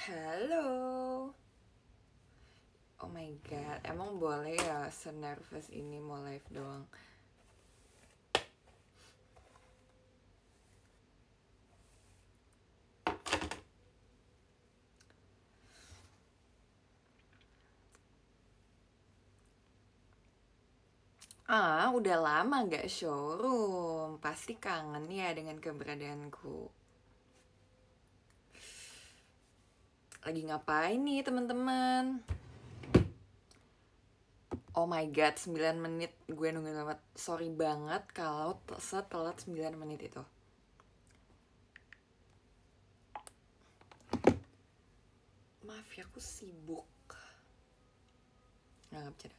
Halo. Oh my god, emang boleh ya senervous ini mau live doang? Udah lama gak showroom. Pasti kangen ya dengan keberadaanku. Lagi ngapain nih teman-teman? Oh my god, 9 menit gue nungguin banget. Sorry banget kalau setelat 9 menit itu. Maaf ya, aku sibuk. Nggak bercanda.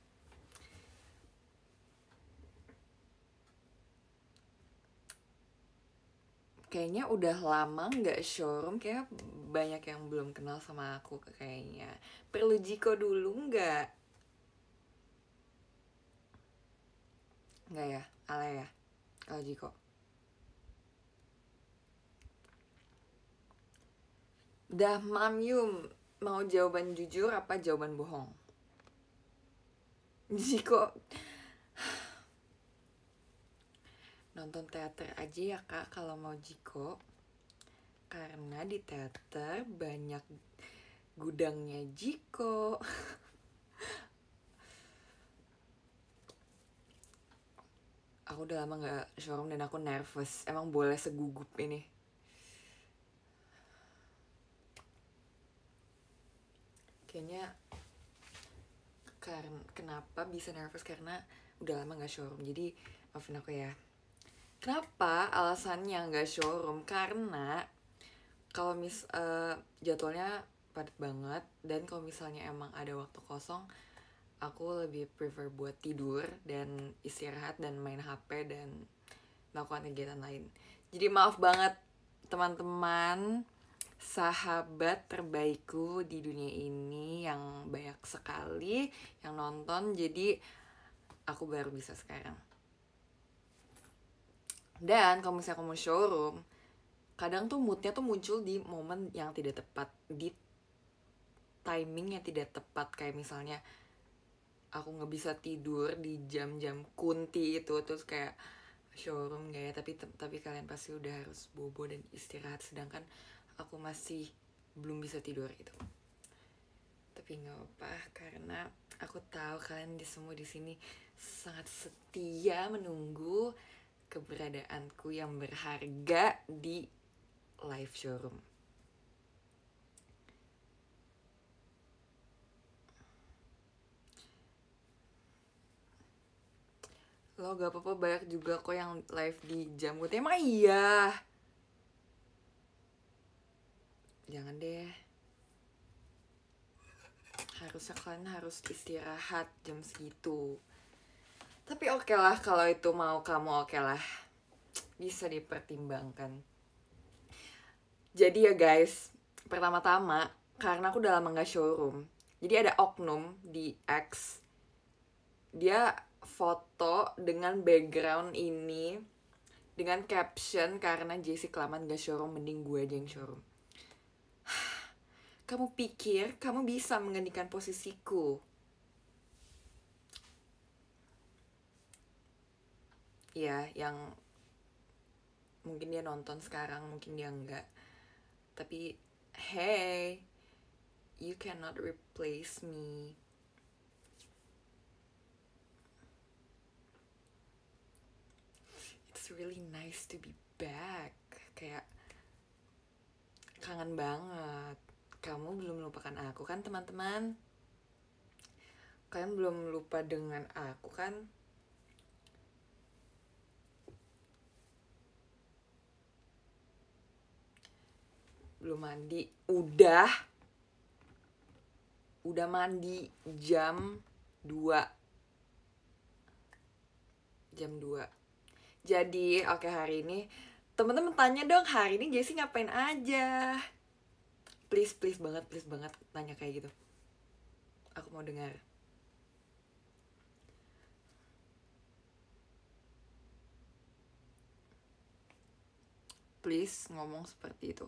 Kayaknya udah lama nggak showroom, kayak banyak yang belum kenal sama aku kayaknya. Perlu Jiko dulu nggak? Nggak ya, ala ya, kalau Jiko. Dah Mam Yum, mau jawaban jujur apa jawaban bohong? Jiko, nonton teater aja ya kak kalau mau Jiko. Karena di teater banyak gudangnya Jiko. Aku udah lama gak showroom dan aku nervous. Emang boleh segugup ini? Kayaknya kenapa bisa nervous karena udah lama gak showroom. Jadi maafin aku ya. Kenapa alasannya gak showroom? Karena kalau jadwalnya padat banget, dan kalau misalnya emang ada waktu kosong, aku lebih prefer buat tidur dan istirahat dan main HP dan melakukan kegiatan lain. Jadi maaf banget teman-teman, sahabat terbaikku di dunia ini yang banyak sekali yang nonton, jadi aku baru bisa sekarang. Dan kalau misalnya aku mau showroom, kadang tuh moodnya tuh muncul di momen yang tidak tepat, di timing yang tidak tepat. Kayak misalnya aku nggak bisa tidur di jam-jam kunti itu, terus kayak showroom gak ya, tapi kalian pasti udah harus bobo dan istirahat, sedangkan aku masih belum bisa tidur gitu. Tapi nggak apa, karena aku tahu kalian semua di sini sangat setia menunggu keberadaanku yang berharga di live showroom. Lo gak apa-apa, banyak juga kok yang live di jam gue. Emang iya? Jangan deh. Harusnya kalian harus istirahat jam segitu. Tapi oke lah, kalau itu mau kamu, oke lah. Bisa dipertimbangkan. Jadi ya guys, pertama-tama karena aku udah lama gak showroom, jadi ada oknum di X, dia foto dengan background ini dengan caption, karena Jessie kelamaan gak showroom, mending gue aja yang showroom. Kamu pikir kamu bisa menggantikan posisiku? Ya, yang mungkin dia nonton sekarang, mungkin dia enggak. Tapi hey, you cannot replace me. It's really nice to be back. Kayak kangen banget. Kamu belum melupakan aku kan teman-teman? Kalian belum lupa dengan aku kan? Belum mandi? Udah mandi jam 2. Jadi oke, hari ini teman-teman tanya dong, hari ini Jessie ngapain aja? Please banget tanya kayak gitu. Aku mau dengar. Please ngomong seperti itu.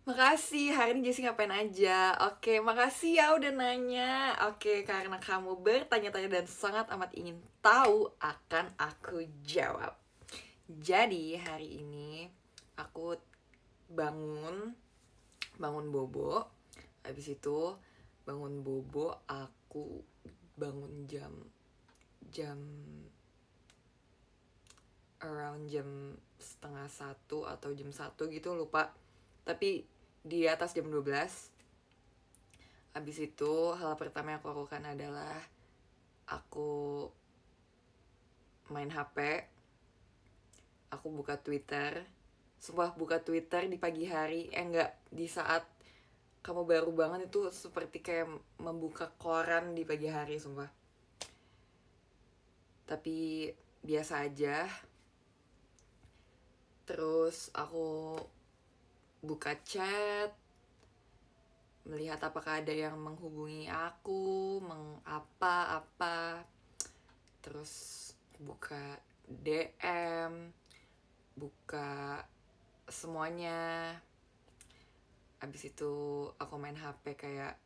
Makasih, hari ini Jessie ngapain aja? Oke, makasih ya udah nanya. Oke, karena kamu bertanya-tanya dan sangat amat ingin tahu, akan aku jawab. Jadi, hari ini aku bangun bobo. Habis itu bangun bobo, aku bangun jam around jam setengah 1 atau jam 1 gitu, lupa. Tapi di atas jam 12. Habis itu hal pertama yang aku lakukan adalah aku main HP. Aku buka Twitter. Sumpah, buka Twitter di pagi hari, enggak, di saat kamu baru bangun itu seperti kayak membuka koran di pagi hari, sumpah. Tapi biasa aja. Terus aku buka chat, melihat apakah ada yang menghubungi aku, mengapa-apa. Terus buka DM, buka semuanya. Abis itu aku main HP kayak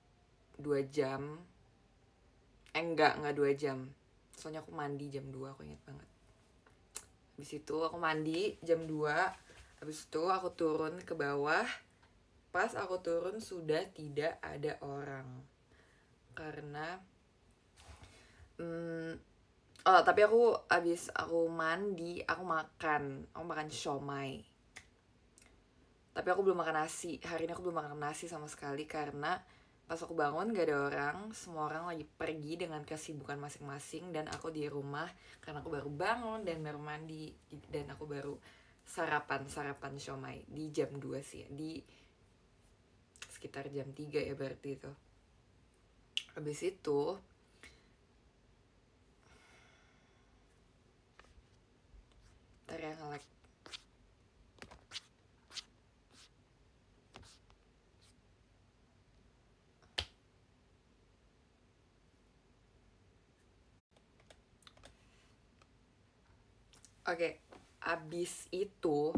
2 jam. Enggak 2 jam. Soalnya aku mandi jam 2, aku inget banget. Abis itu aku mandi jam 2. Habis itu aku turun ke bawah. Pas aku turun sudah tidak ada orang. Karena tapi aku abis aku mandi, aku makan siomay. Tapi aku belum makan nasi. Hari ini aku belum makan nasi sama sekali karena pas aku bangun gak ada orang. Semua orang lagi pergi dengan kesibukan masing-masing. Dan aku di rumah karena aku baru bangun dan baru mandi. Dan aku baru sarapan siomay di jam 2 sih ya. Di sekitar jam 3 ya berarti itu. Habis itu ntar ya nge-lag. Oke, abis itu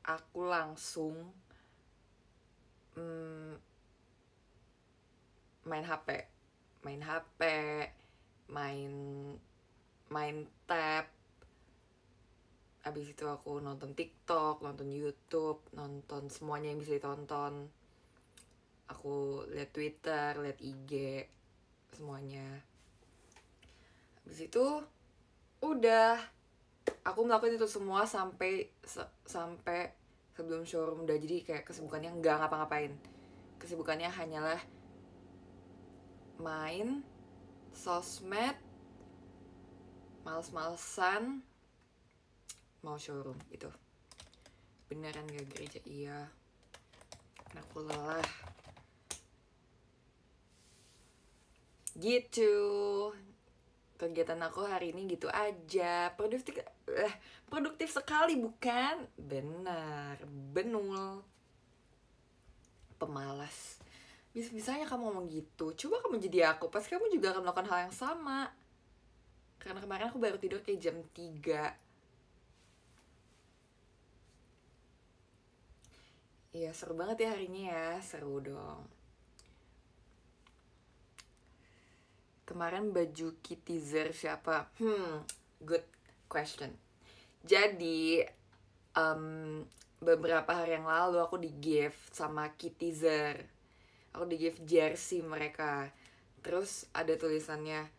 aku langsung main HP, main tab. Abis itu aku nonton TikTok, nonton YouTube, nonton semuanya yang bisa ditonton. Aku lihat Twitter, lihat IG, semuanya. Abis itu udah, aku melakukan itu semua sampai sebelum showroom udah. Jadi kayak kesibukannya nggak ngapa-ngapain. Kesibukannya hanyalah main sosmed, males-malesan, mau showroom gitu. Beneran gak gereja? Iya, karena aku lelah gitu. Kegiatan aku hari ini gitu aja. Produktif sekali bukan? Benar, benul. Pemalas. Bisa-bisanya kamu ngomong gitu. Coba kamu jadi aku, pasti kamu juga akan melakukan hal yang sama. Karena kemarin aku baru tidur kayak jam 3. Iya, seru banget ya hari ini ya. Seru dong. Kemarin baju Kittyzer siapa? Good question. Jadi beberapa hari yang lalu aku di gift sama Kittyzer. Aku di gift jersey mereka. Terus ada tulisannya,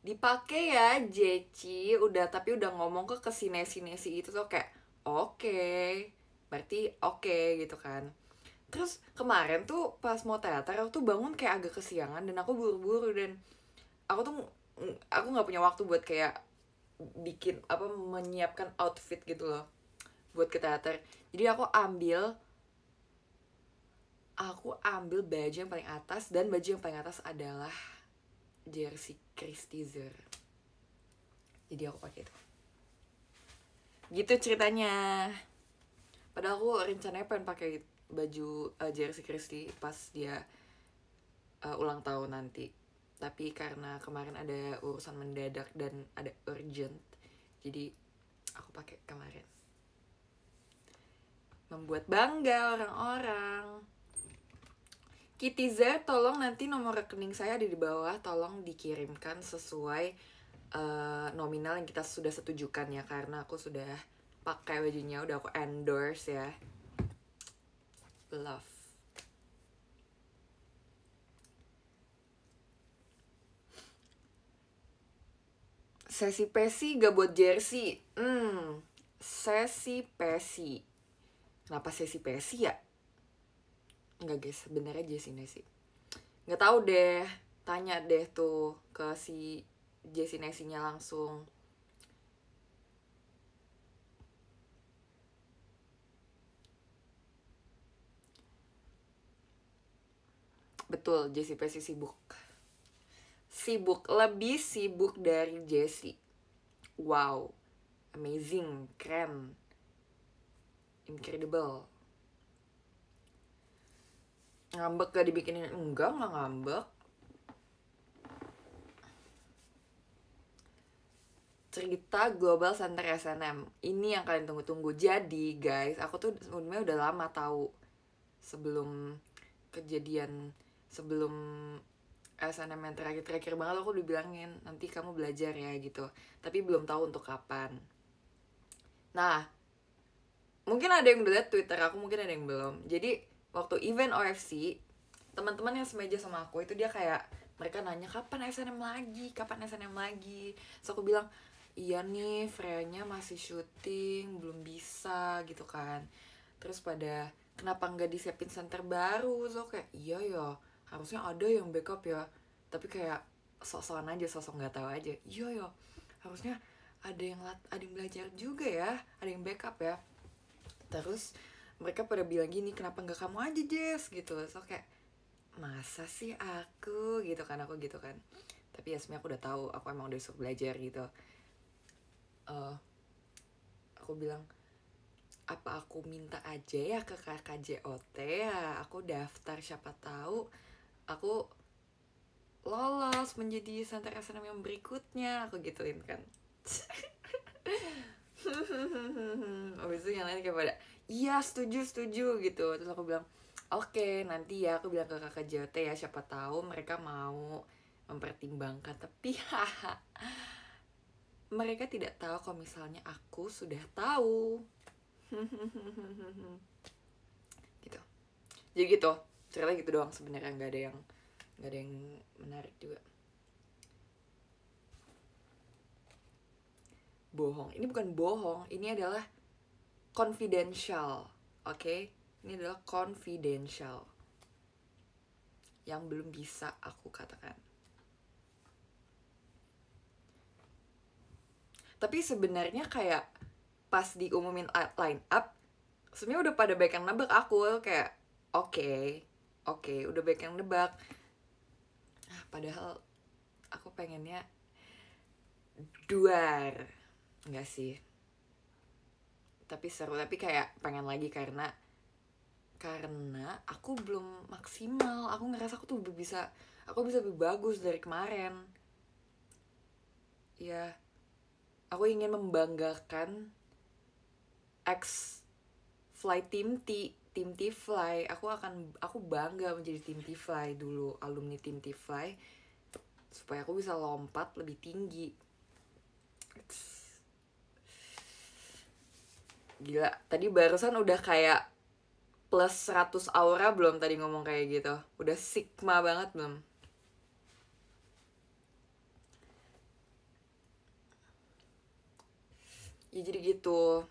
dipakai ya Jeci, tapi udah ngomong ke kesini-sini itu tuh kayak oke, berarti oke gitu kan. Terus kemarin tuh pas mau teater aku tuh bangun kayak agak kesiangan dan aku buru-buru. Dan aku nggak punya waktu buat kayak bikin menyiapkan outfit gitu loh buat ke teater. Jadi aku ambil baju yang paling atas, dan baju yang paling atas adalah jersey Christizer. Jadi aku pakai itu. Gitu ceritanya. Padahal aku rencananya pengen pakai baju jersey Christy pas dia ulang tahun nanti. Tapi karena kemarin ada urusan mendadak dan ada urgent, jadi aku pakai kemarin. membuat bangga orang-orang. Kitizer, tolong nanti nomor rekening saya ada di bawah, tolong dikirimkan sesuai nominal yang kita sudah setujukan ya, karena aku sudah pakai bajunya, udah aku endorse ya. Love. Sesi pesi gak buat jersey. Sesi pesi. Kenapa sesi pesi ya? Enggak guys, sebenarnya Jessie Nesi. Nggak tahu deh, tanya deh tuh ke si Jessie Nesinya langsung. Betul, Jessie Pesi sibuk. Sibuk, lebih sibuk dari Jessie. Wow, amazing, keren, incredible. Ngambek gak dibikinin? Enggak ngambek. Cerita Global Center SNM. Ini yang kalian tunggu-tunggu. Jadi guys, aku tuh sebenarnya udah lama tahu sebelum kejadian, sebelum SNM yang terakhir banget aku udah bilangin nanti kamu belajar ya gitu. Tapi belum tahu untuk kapan. Nah, mungkin ada yang udah lihat Twitter aku, mungkin ada yang belum. Jadi waktu event OFC, teman-teman yang semeja sama aku itu dia kayak mereka nanya kapan SNM lagi, kapan SNM lagi. So aku bilang iya nih, Freya-nya masih syuting, belum bisa gitu kan. Terus pada kenapa nggak disiapin center baru? So kayak iya ya, harusnya ada yang backup ya. Tapi kayak sok-sokan aja, sosok nggak tahu aja. Iya ya, harusnya ada yang belajar juga ya, ada yang backup ya. Terus mereka pada bilang gini, kenapa nggak kamu aja Jess gitu. So kayak masa sih aku gitu kan, aku gitu kan. Tapi ya sebenarnya aku udah tahu, aku emang udah suka belajar gitu. Aku bilang apa aku minta aja ya ke KKJOT ya, aku daftar siapa tahu aku lolos menjadi center SNM yang berikutnya, aku gituin kan. Abis itu yang lain kayak pada iya setuju gitu. Terus aku bilang oke, nanti ya aku bilang ke kakak JOT ya, siapa tahu mereka mau mempertimbangkan. Tapi mereka tidak tahu kalau misalnya aku sudah tahu. Gitu. Jadi gitu, cerita gitu doang sebenarnya, nggak ada yang menarik juga. Bohong, ini bukan bohong, ini adalah confidential, oke? Ini adalah confidential yang belum bisa aku katakan. Tapi sebenarnya kayak pas diumumin line up, sebenarnya udah pada banyak yang nebak aku, kayak oke, udah banyak yang nebak. Padahal aku pengennya duar, enggak sih. Tapi seru, tapi kayak pengen lagi karena aku belum maksimal. Aku ngerasa aku bisa lebih bagus dari kemarin. Ya, aku ingin membanggakan ex fly tim T-Fly. Aku bangga menjadi tim T-Fly dulu, alumni tim T-Fly, supaya aku bisa lompat lebih tinggi. Gila, tadi barusan udah kayak plus 100 aura belum tadi ngomong kayak gitu? Udah sigma banget belum? Ya jadi gitu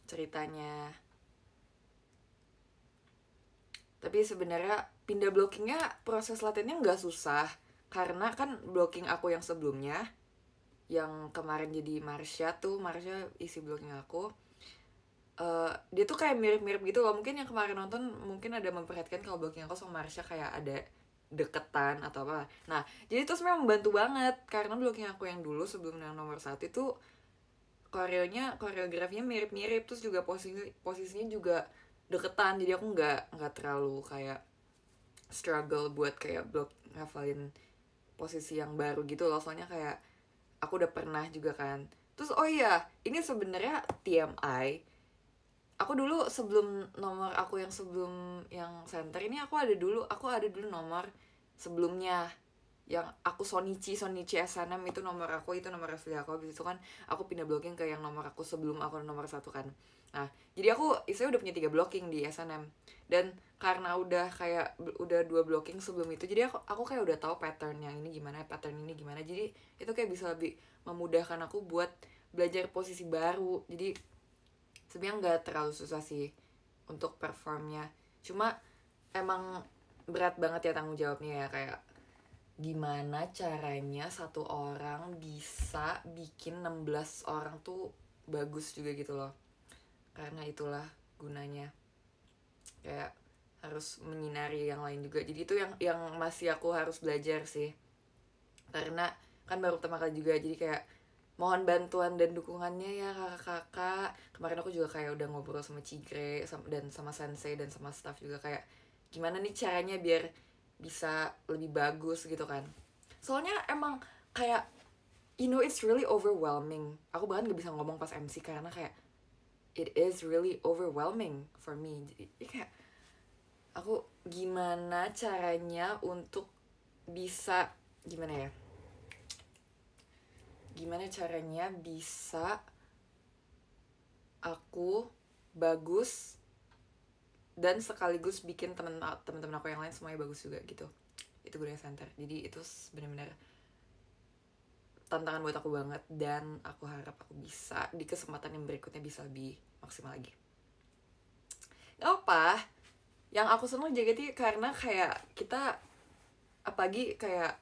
ceritanya. Tapi sebenarnya pindah blockingnya, proses latihannya nggak susah. Karena kan blocking aku yang sebelumnya, yang kemarin jadi Marsha isi blocking aku. Dia tuh kayak mirip-mirip gitu loh. Mungkin yang kemarin nonton mungkin ada memperhatikan kalau blocking aku sama Marsha kayak ada deketan atau apa. Nah, jadi itu sebenarnya membantu banget. Karena blocking aku yang dulu sebelum yang nomor 1 itu koreografinya mirip-mirip, terus juga posisinya juga deketan, jadi aku nggak terlalu kayak struggle buat kayak ngafalin posisi yang baru gitu loh, soalnya kayak aku udah pernah juga kan. Terus oh iya, ini sebenarnya TMI, aku dulu sebelum nomor aku yang sebelum yang center ini aku ada dulu nomor sebelumnya yang aku Sonichi SNM, itu nomor aku, itu nomor asli aku. Habis itu kan aku pindah blocking ke yang nomor aku sebelum aku nomor 1 kan. Nah jadi aku istilahnya udah punya 3 blocking di SNM, dan karena udah kayak udah 2 blocking sebelum itu, jadi aku kayak udah tahu pattern yang ini gimana, pattern ini gimana, jadi itu kayak bisa lebih memudahkan aku buat belajar posisi baru. Jadi sebenarnya nggak terlalu susah sih untuk performnya, cuma emang berat banget ya tanggung jawabnya ya, kayak gimana caranya satu orang bisa bikin 16 orang tuh bagus juga gitu loh. Karena itulah gunanya, kayak harus menyinari yang lain juga. Jadi itu yang masih aku harus belajar sih, karena kan baru pertama kali juga. Jadi kayak mohon bantuan dan dukungannya ya kakak-kakak. Kemarin aku juga kayak udah ngobrol sama Cigre dan sama sensei dan sama staff juga, kayak gimana nih caranya biar bisa lebih bagus gitu kan. Soalnya emang kayak it's really overwhelming. Aku bahkan gak bisa ngomong pas MC karena kayak it is really overwhelming for me. Jadi kayak aku gimana caranya untuk bisa gimana caranya bisa aku bagus dan sekaligus bikin temen-temen aku yang lain semuanya bagus juga gitu. Itu gunanya center. Jadi itu benar-benar tantangan buat aku banget, dan aku harap aku bisa di kesempatan yang berikutnya bisa lebih maksimal lagi. Gak apa, yang aku seneng JKT karena kayak kita, apalagi kayak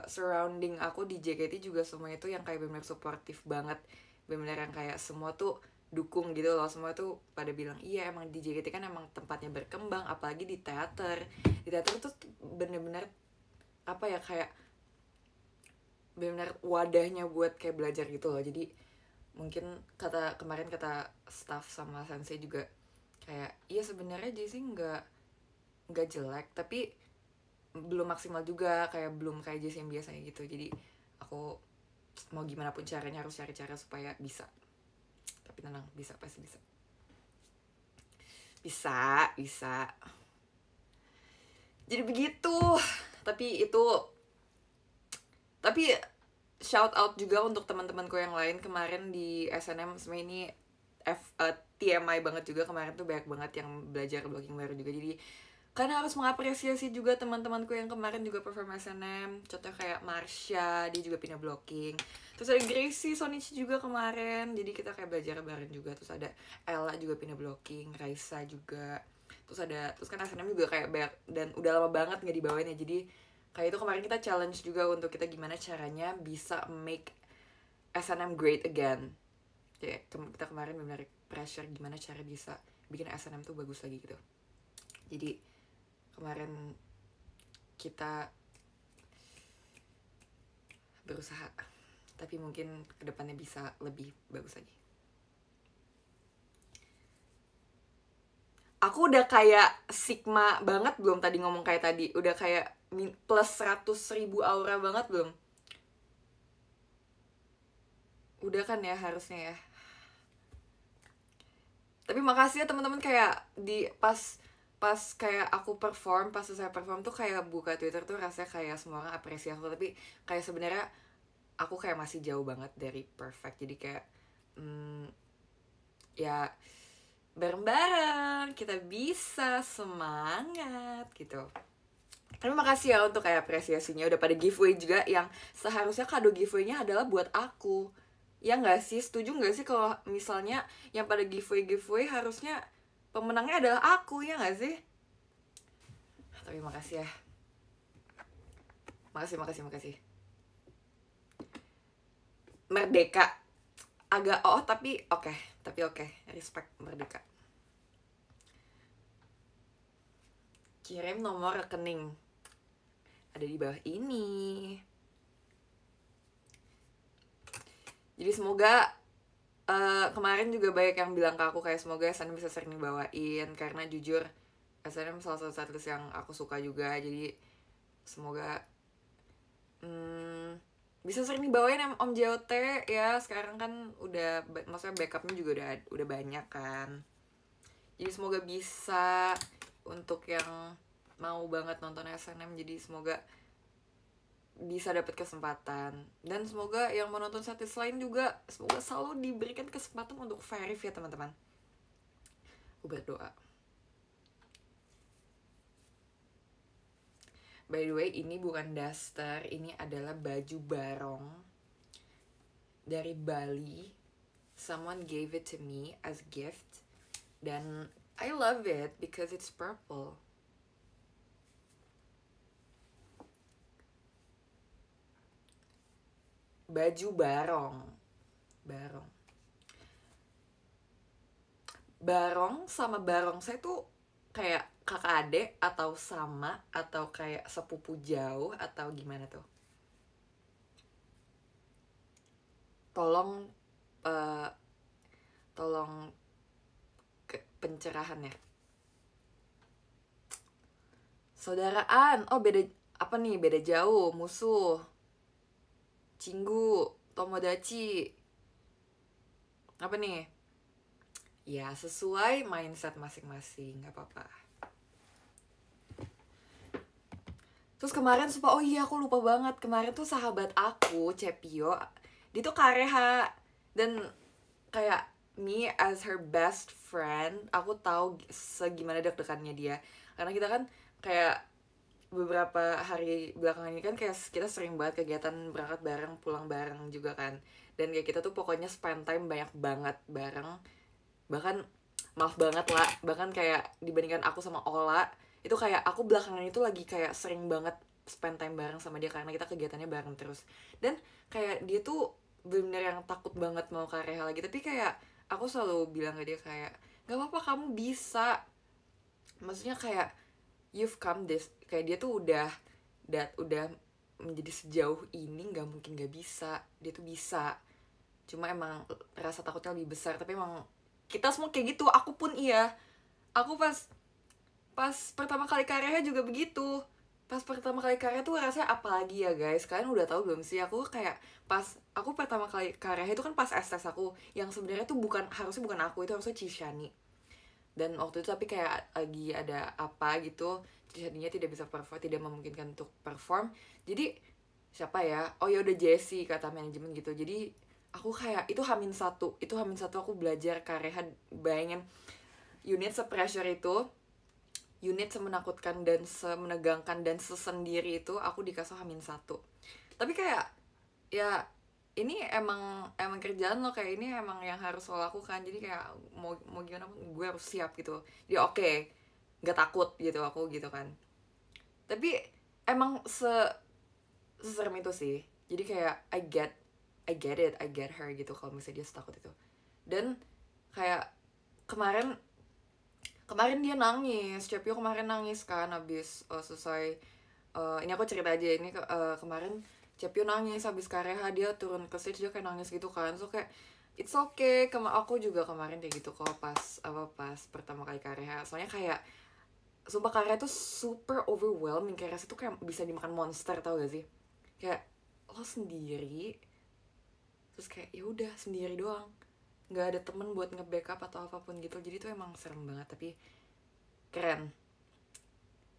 surrounding aku di JKT juga semua itu yang kayak benar-benar suportif banget, benar-benar yang kayak semua tuh dukung gitu loh. Semua tuh pada bilang iya emang di JKT kan emang tempatnya berkembang, apalagi di teater tuh bener-bener apa ya, kayak benar-benar wadahnya buat kayak belajar gitu loh. Jadi mungkin kemarin kata staff sama sensei juga kayak iya sebenarnya Jessie nggak jelek, tapi belum maksimal juga, kayak belum kayak Jessie yang biasanya gitu. Jadi aku mau gimana pun caranya harus cari cara supaya bisa. Tapi tenang, bisa, pasti bisa. Bisa. Jadi begitu. Tapi shout out juga untuk teman-temanku yang lain kemarin di SNM. Sebenarnya ini TMI banget juga, kemarin tuh banyak banget yang belajar blocking baru juga. Jadi karena harus mengapresiasi juga teman-temanku yang kemarin juga perform SNM. Contohnya kayak Marsha, dia juga pindah blocking. Terus ada Gracie Sonichi juga kemarin, jadi kita kayak belajar bareng juga. Terus ada Ella juga pindah blocking, Raisa juga. Terus kan SNM juga kayak banyak, dan udah lama banget nggak dibawain ya. Jadi kayak itu kemarin kita challenge juga untuk kita gimana caranya bisa make SNM great again. Kayak kita kemarin benar-benar pressure gimana cara bisa bikin SNM tuh bagus lagi gitu. Jadi kemarin kita berusaha, tapi mungkin kedepannya bisa lebih bagus lagi. Aku udah kayak Sigma banget belum tadi ngomong kayak tadi? Udah kayak plus 100.000 aura banget belum? Udah kan ya harusnya ya. Tapi makasih ya teman-teman, kayak di pas kayak aku perform, pas saya perform tuh kayak buka Twitter tuh rasanya kayak semua orang apresiasi aku, tapi kayak sebenarnya aku kayak masih jauh banget dari perfect. Jadi kayak ya bareng-bareng kita bisa semangat gitu. Terima kasih ya untuk kayak apresiasinya, udah pada giveaway juga, yang seharusnya kado giveaway-nya adalah buat aku. Ya nggak sih? Setuju nggak sih kalau misalnya yang pada giveaway harusnya pemenangnya adalah aku, ya nggak sih? Tapi makasih ya. Makasih. Merdeka. Agak tapi oke. Respect Merdeka. Kirim nomor rekening. Ada di bawah ini. Jadi semoga kemarin juga banyak yang bilang ke aku kayak semoga SNM bisa sering bawain, karena jujur SNM salah satu setlist yang aku suka juga. Jadi semoga bisa sering dibawain Om JOT ya. Sekarang kan udah, maksudnya backupnya juga udah banyak kan. Jadi semoga bisa, untuk yang mau banget nonton SNM, jadi semoga bisa dapat kesempatan. Dan semoga yang mau nonton Satis lain juga semoga selalu diberikan kesempatan untuk verif ya teman-teman. Aku berdoa. By the way, ini bukan daster, ini adalah baju barong dari Bali. Someone gave it to me as gift, dan I love it because it's purple. Baju barong. Barong sama barongsai tuh kayak kakak adik atau sama atau kayak sepupu jauh atau gimana tuh? Tolong tolong pencerahan ya. Saudaraan. Oh, beda apa nih? Beda jauh, musuh. Cinggu, tomodachi. Apa nih? Ya, sesuai mindset masing-masing, gak apa-apa. Terus kemarin oh iya aku lupa banget, kemarin tuh sahabat aku, Cepio, dia tuh kareha. Dan kayak me as her best friend, aku tahu segimana deg-degannya dia. Karena kita kan kayak beberapa hari belakangan ini kan kayak kita sering banget kegiatan, berangkat bareng, pulang bareng juga kan. Dan kayak kita tuh pokoknya spend time banyak banget bareng. Bahkan maaf banget lah, bahkan kayak dibandingkan aku sama Ola, itu kayak aku belakangan itu lagi kayak sering banget spend time bareng sama dia karena kita kegiatannya bareng terus. Dan kayak dia tuh bener-bener yang takut banget mau ke Reha lagi, tapi kayak aku selalu bilang ke dia kayak gak apa-apa, kamu bisa. Maksudnya kayak you've come this, kayak dia tuh udah menjadi sejauh ini, nggak mungkin nggak bisa, dia tuh bisa. Cuma emang rasa takutnya lebih besar, tapi emang kita semua kayak gitu, aku pun iya. Aku pas pertama kali karyanya juga begitu. Pas pertama kali karya tuh rasanya apalagi ya guys, kalian udah tahu belum sih? Aku kayak pas aku pertama kali karya itu kan pas STS aku, yang sebenarnya tuh harusnya bukan aku, itu harusnya Cishani. Dan waktu itu tapi kayak lagi ada apa gitu, jadinya tidak bisa perform, tidak memungkinkan untuk perform. Jadi siapa ya, oh ya udah Jessie kata manajemen gitu. Jadi aku kayak itu H-1 aku belajar kareha. Bayangin unit se-pressure itu, unit semenakutkan dan semenegangkan dan sesendiri itu, aku dikasih H-1. Tapi kayak ya ini emang kerjaan lo, kayak ini emang yang harus lo lakukan. Jadi kayak mau gimana pun gue harus siap gitu. Jadi oke, nggak takut gitu aku gitu kan. Tapi emang seserem itu sih. Jadi kayak I get her gitu kalau misalnya dia setakut itu. Dan kayak kemarin dia nangis, Cepio kemarin nangis kan abis selesai. Ini aku cerita aja, ini kemarin Cepio nangis habis kareha, dia turun ke stage dia kayak nangis gitu kan. So kayak it's okay, aku juga kemarin kayak gitu kok pas pertama kali kareha. Soalnya kayak sumpah kareha tuh super overwhelming, kayak rasanya tuh kayak bisa dimakan monster, tau gak sih? Kayak lo sendiri, terus kayak ya udah sendiri doang, nggak ada temen buat nge-backup atau apapun gitu. Jadi tuh emang serem banget, tapi keren.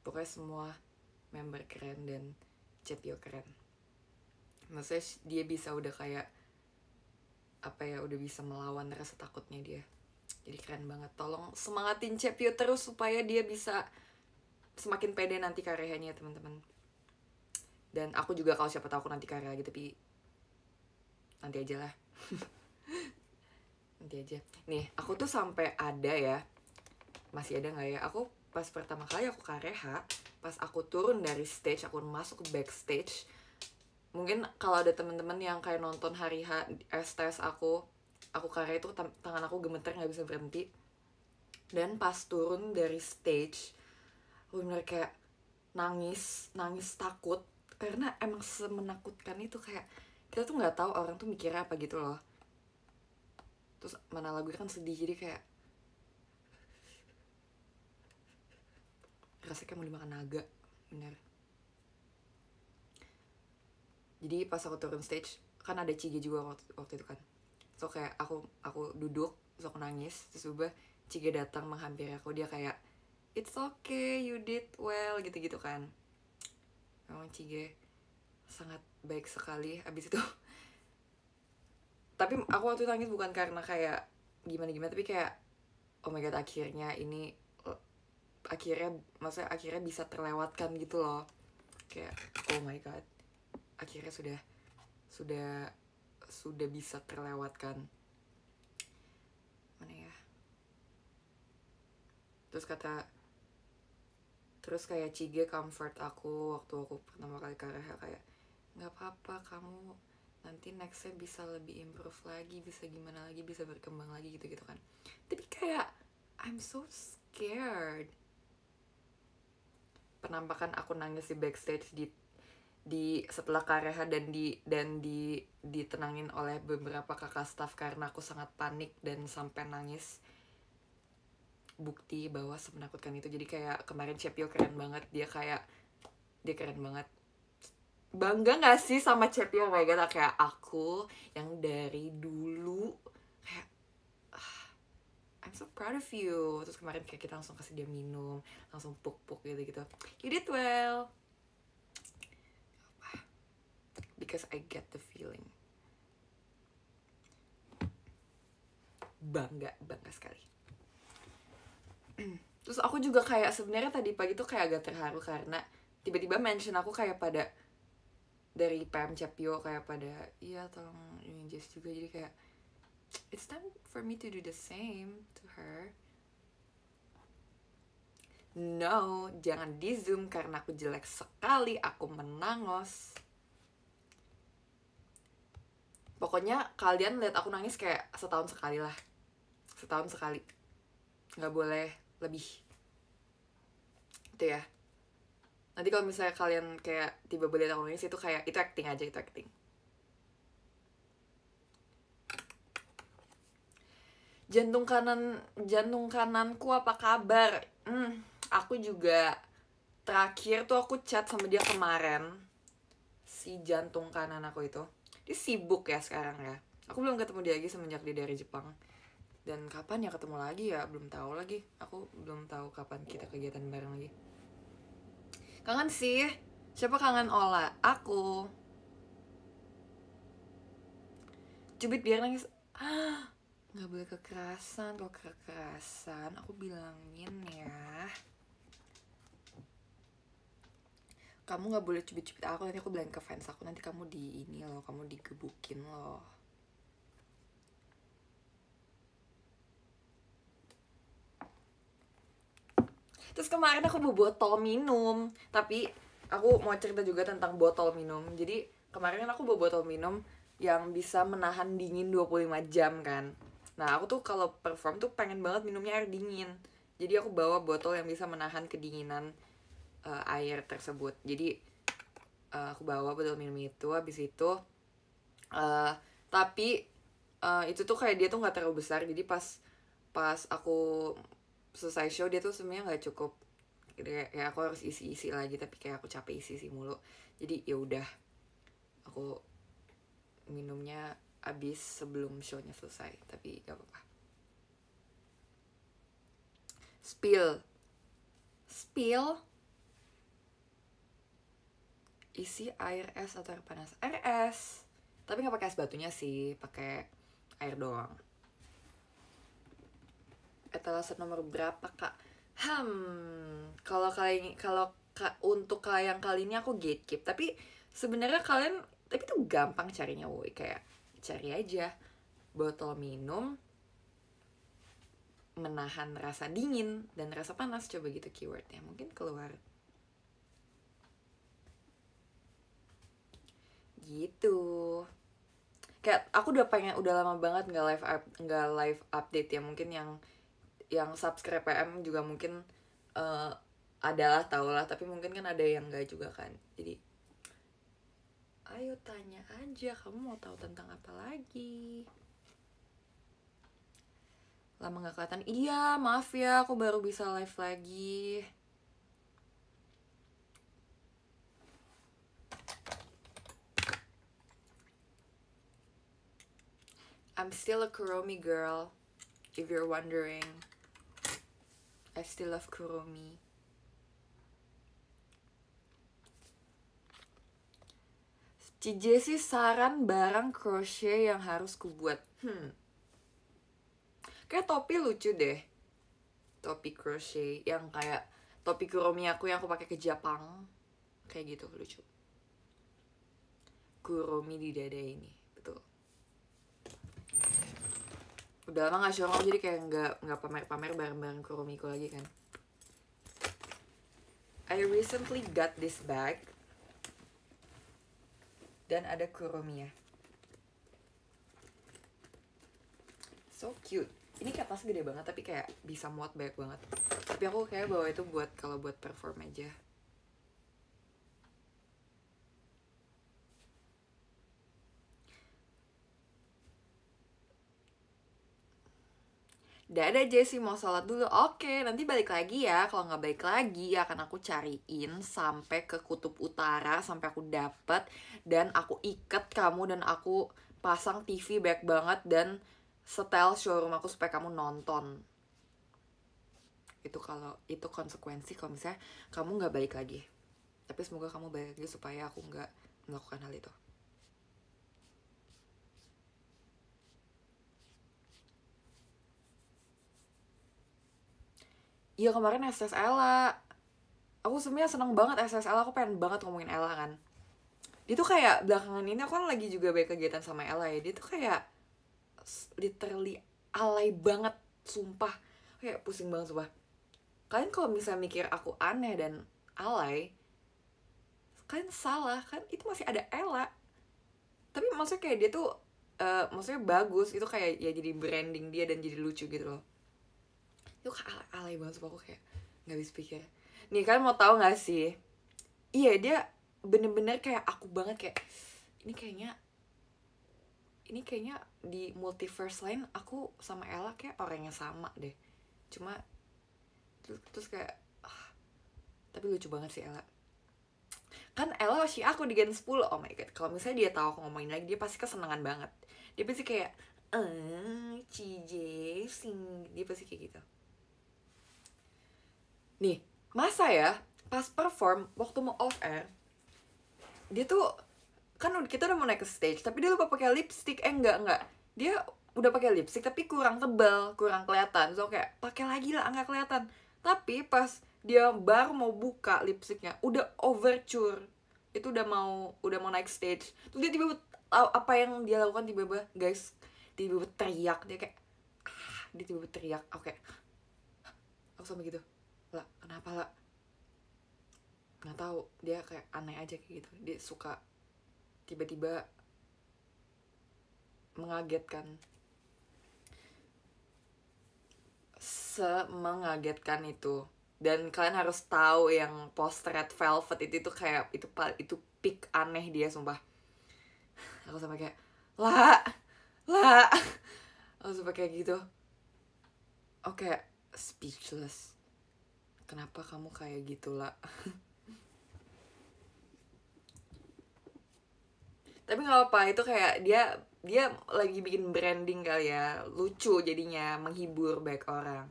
Pokoknya semua member keren dan Cepio keren. Maksudnya dia bisa udah kayak apa ya, udah bisa melawan rasa takutnya dia. Jadi keren banget. Tolong semangatin Cepio terus supaya dia bisa semakin pede nanti karyanya teman-teman. Dan aku juga kalau siapa tahu aku nanti karya lagi, tapi nanti aja lah. Nanti aja. Nih, aku tuh sampai ada ya, masih ada nggak ya? Aku pas pertama kali aku kareha, pas aku turun dari stage, aku masuk ke backstage. Mungkin kalau ada teman-teman yang kayak nonton hari STS aku karya itu tangan aku gemeter nggak bisa berhenti. Dan pas turun dari stage, aku bener kayak nangis takut, karena emang semenakutkan itu. Kayak kita tuh nggak tahu orang tuh mikirnya apa gitu loh. Terus mana lagu kan sedih, jadi kayak rasanya kayak mau dimakan naga, bener. Jadi pas aku turun stage kan ada Cige juga waktu itu kan. So kayak aku duduk, terus aku nangis, terus ubah Chige datang menghampiri aku, dia kayak it's okay, you did well, gitu-gitu kan. Memang Chige sangat baik sekali. Abis itu tapi aku waktu itu nangis bukan karena kayak gimana-gimana, tapi kayak oh my god, akhirnya ini maksudnya akhirnya bisa terlewatkan gitu loh. Kayak oh my god, akhirnya sudah bisa terlewatkan. Mana ya? Terus kayak Chige comfort aku waktu aku pertama kali ke Reha, kayak nggak apa-apa, kamu nanti nextnya bisa lebih improve lagi, bisa gimana lagi, bisa berkembang lagi, gitu-gitu kan. Tapi kayak I'm so scared. Penampakan aku nangis di backstage di setelah Kareha dan ditenangin oleh beberapa kakak staff karena aku sangat panik dan sampai nangis, bukti bahwa semenakutkan itu. Jadi kayak kemarin Cepio keren banget, dia keren banget. Bangga gak sih sama Cepio? Oh my god, kayak aku yang dari dulu kayak I'm so proud of you. Terus kemarin kayak kita langsung kasih dia minum, langsung puk-puk gitu-gitu. You did well. Because I get the feeling. Bangga sekali. Terus aku juga kayak sebenarnya tadi pagi tuh kayak agak terharu karena tiba-tiba mention aku kayak pada dari PM Cepio kayak pada iya tolong ini Jess juga, jadi kayak it's time for me to do the same to her. No, jangan di Zoom karena aku jelek sekali, aku menangis. Pokoknya kalian lihat aku nangis kayak setahun sekali lah. Setahun sekali. Nggak boleh lebih. Itu ya. Nanti kalau misalnya kalian kayak tiba-tiba lihat aku nangis, itu kayak itu acting aja, itu acting. Jantung kananku apa kabar? Aku juga terakhir tuh aku chat sama dia kemarin, si jantung kanan aku itu. Dia sibuk ya sekarang ya. Aku belum ketemu dia lagi semenjak dia dari Jepang. Dan kapan ya ketemu lagi ya, belum tahu lagi. Aku belum tahu kapan kita kegiatan bareng lagi. Kangen sih. Siapa kangen Ola? Aku. Cubit biar nangis. Nggak boleh kekerasan. Kalau kekerasan aku bilangin ya, kamu nggak boleh cubit-cubit aku, nanti aku bilang ke fans aku, nanti kamu di ini loh, kamu digebukin loh. Terus kemarin aku bawa botol minum, tapi aku mau cerita juga tentang botol minum. Jadi kemarin aku bawa botol minum yang bisa menahan dingin 25 jam kan. Nah aku tuh kalau perform tuh pengen banget minumnya air dingin. Jadi aku bawa botol yang bisa menahan kedinginan air tersebut. Jadi aku bawa botol minum itu. Habis itu tapi itu tuh kayak dia tuh nggak terlalu besar. Jadi pas aku selesai show dia tuh sebenarnya nggak cukup, kayak aku harus isi lagi, tapi kayak aku capek isi mulu. Jadi ya udah, aku minumnya abis sebelum shownya selesai, tapi gak apa-apa. Spill isi air es atau air panas? Air es, tapi nggak pakai es batunya sih, pakai air doang. Etalase nomor berapa kak? Kalau untuk yang kali ini aku gatekeep, tapi sebenarnya kalian, tapi itu gampang carinya, woi. Kayak cari aja botol minum menahan rasa dingin dan rasa panas, coba gitu keywordnya, mungkin keluar. Gitu. Kayak aku udah lama banget nggak live update ya, mungkin yang subscribe PM juga mungkin adalah tau lah, tapi mungkin kan ada yang nggak juga kan. Jadi ayo tanya aja, kamu mau tahu tentang apa lagi? Lama nggak kelihatan. Iya, maaf ya, aku baru bisa live lagi. I'm still a Kuromi girl, if you're wondering. I still love Kuromi. Cije sih saran barang crochet yang harus kubuat. Kayak topi lucu deh. Topi crochet yang kayak topi Kuromi aku yang aku pakai ke Jepang. Kayak gitu, lucu. Kuromi di dada ini, betul. Udah lama gak showroom, jadi kayak nggak pamer-pamer barang-barang Kuromiku lagi kan. I recently got this bag. Dan ada Kuromi ya. So cute. Ini kertas gede banget tapi kayak bisa muat banyak banget. Tapi aku kayak bawa itu buat kalau buat perform aja. Dadah Jessie, mau sholat dulu. Oke, nanti balik lagi ya. Kalau nggak balik lagi akan aku cariin sampai ke kutub utara, sampai aku dapet. Dan aku ikat kamu dan aku pasang TV baik banget dan setel showroom aku supaya kamu nonton. Itu kalau itu konsekuensi kalau misalnya kamu nggak balik lagi. Tapi semoga kamu balik lagi supaya aku nggak melakukan hal itu. Iya kemarin SS Ella. Aku sebenarnya seneng banget SS Ella. Aku pengen banget ngomongin Ella kan. Dia tuh kayak belakangan ini aku kan lagi juga banyak kegiatan sama Ella ya. Dia tuh kayak literally alay banget, sumpah. Kayak pusing banget sumpah. Kalian kalau misalnya mikir aku aneh dan alay, kalian salah kan, itu masih ada Ella. Tapi maksudnya kayak dia tuh maksudnya bagus, itu kayak ya jadi branding dia dan jadi lucu gitu loh. Itu kayak alay banget sumpah, aku kayak gak bisa pikir. Nih kalian mau tahu gak sih? Iya dia bener-bener kayak aku banget, kayak ini kayaknya di multiverse lain aku sama Ella kayak orangnya sama deh. Cuma terus kayak tapi lucu banget sih Ella. Kan Ella si aku di Gen 10. Oh my god, kalau misalnya dia tahu aku ngomongin lagi, dia pasti kesenangan banget. Dia pasti kayak CJ sing, dia pasti kayak gitu. Nih, masa ya pas perform waktu mau off air, dia tuh kan kita udah mau naik ke stage tapi dia lupa pakai lipstick. Enggak, dia udah pakai lipstick tapi kurang tebal, kurang kelihatan. So kayak pakai lagi lah, nggak kelihatan. Tapi pas dia baru mau buka lipsticknya udah overture, itu udah mau naik stage. Terus dia tiba-tiba apa yang dia lakukan, tiba-tiba guys, tiba-tiba teriak. Dia kayak dia tiba-tiba teriak. Oke, aku sama gitu lah, kenapa lah, nggak tahu, dia kayak aneh aja kayak gitu. Dia suka tiba-tiba mengagetkan, semengagetkan itu. Dan kalian harus tahu yang post Red Velvet itu kayak itu peak aneh dia sumpah. Aku sampai kayak lah aku sampai kayak gitu. Oke, speechless. Kenapa kamu kayak gitu lah? Tapi nggak apa, itu kayak dia lagi bikin branding kali ya, lucu jadinya, menghibur banyak orang.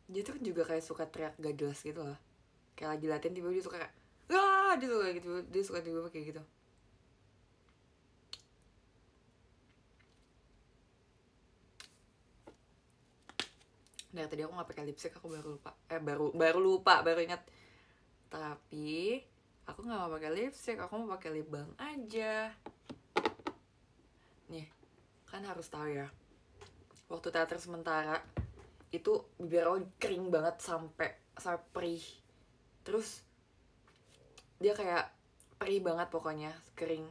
Dia tuh kan juga kayak suka teriak gak jelas gitu loh, kayak lagi latihan tiba-tiba dia suka kayak dia suka kayak gitu, dia suka tiba-tiba kayak gitu. Dari tadi aku nggak pakai lipstick, aku baru ingat. Tapi aku nggak mau pakai lipstick, aku mau pakai lip balm aja. Nih, kan harus tahu ya, waktu teater sementara itu bibir aku kering banget sampai perih. Terus dia kayak perih banget pokoknya, kering.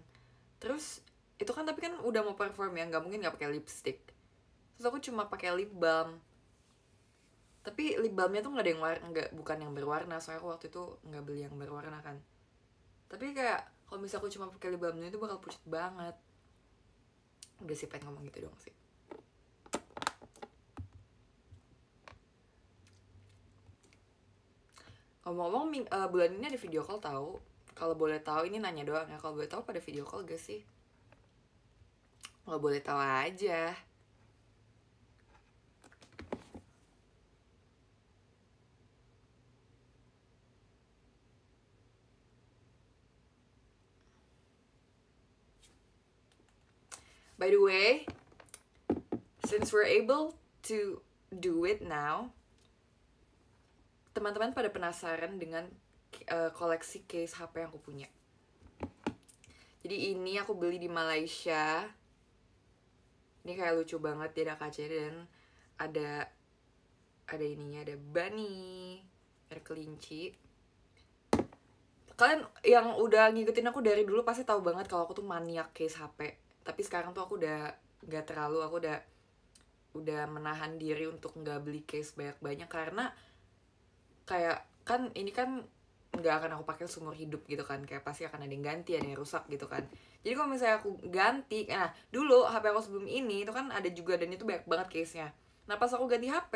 Terus itu kan tapi kan udah mau perform ya, nggak mungkin nggak pakai lipstick. Terus aku cuma pakai lip balm. Tapi lip balmnya tuh nggak ada yang bukan yang berwarna, soalnya aku waktu itu nggak beli yang berwarna kan. Tapi kayak kalau misalnya aku cuma pakai lip balmnya itu bakal pucat banget. Udah sih, pengen ngomong gitu dong sih. Ngomong-ngomong bulan ini ada video call tahu. Kalau boleh tahu, ini nanya doang ya, kalau boleh tahu pada video call gak sih? Nggak boleh tahu aja. By the way, since we're able to do it now, teman-teman pada penasaran dengan koleksi case HP yang aku punya. Jadi ini aku beli di Malaysia. Ini kayak lucu banget, dia ada kacanya dan ada ininya, ada bunny, ada kelinci. Kalian yang udah ngikutin aku dari dulu pasti tahu banget kalau aku tuh maniak case HP. Tapi sekarang tuh aku udah nggak terlalu, aku udah menahan diri untuk nggak beli case banyak-banyak karena kayak kan ini kan nggak akan aku pakai seumur hidup gitu kan, kayak pasti akan ada yang ganti, ada yang rusak gitu kan. Jadi kalau misalnya aku ganti, nah dulu HP aku sebelum ini itu kan ada juga dan itu banyak banget case-nya. Nah pas aku ganti HP,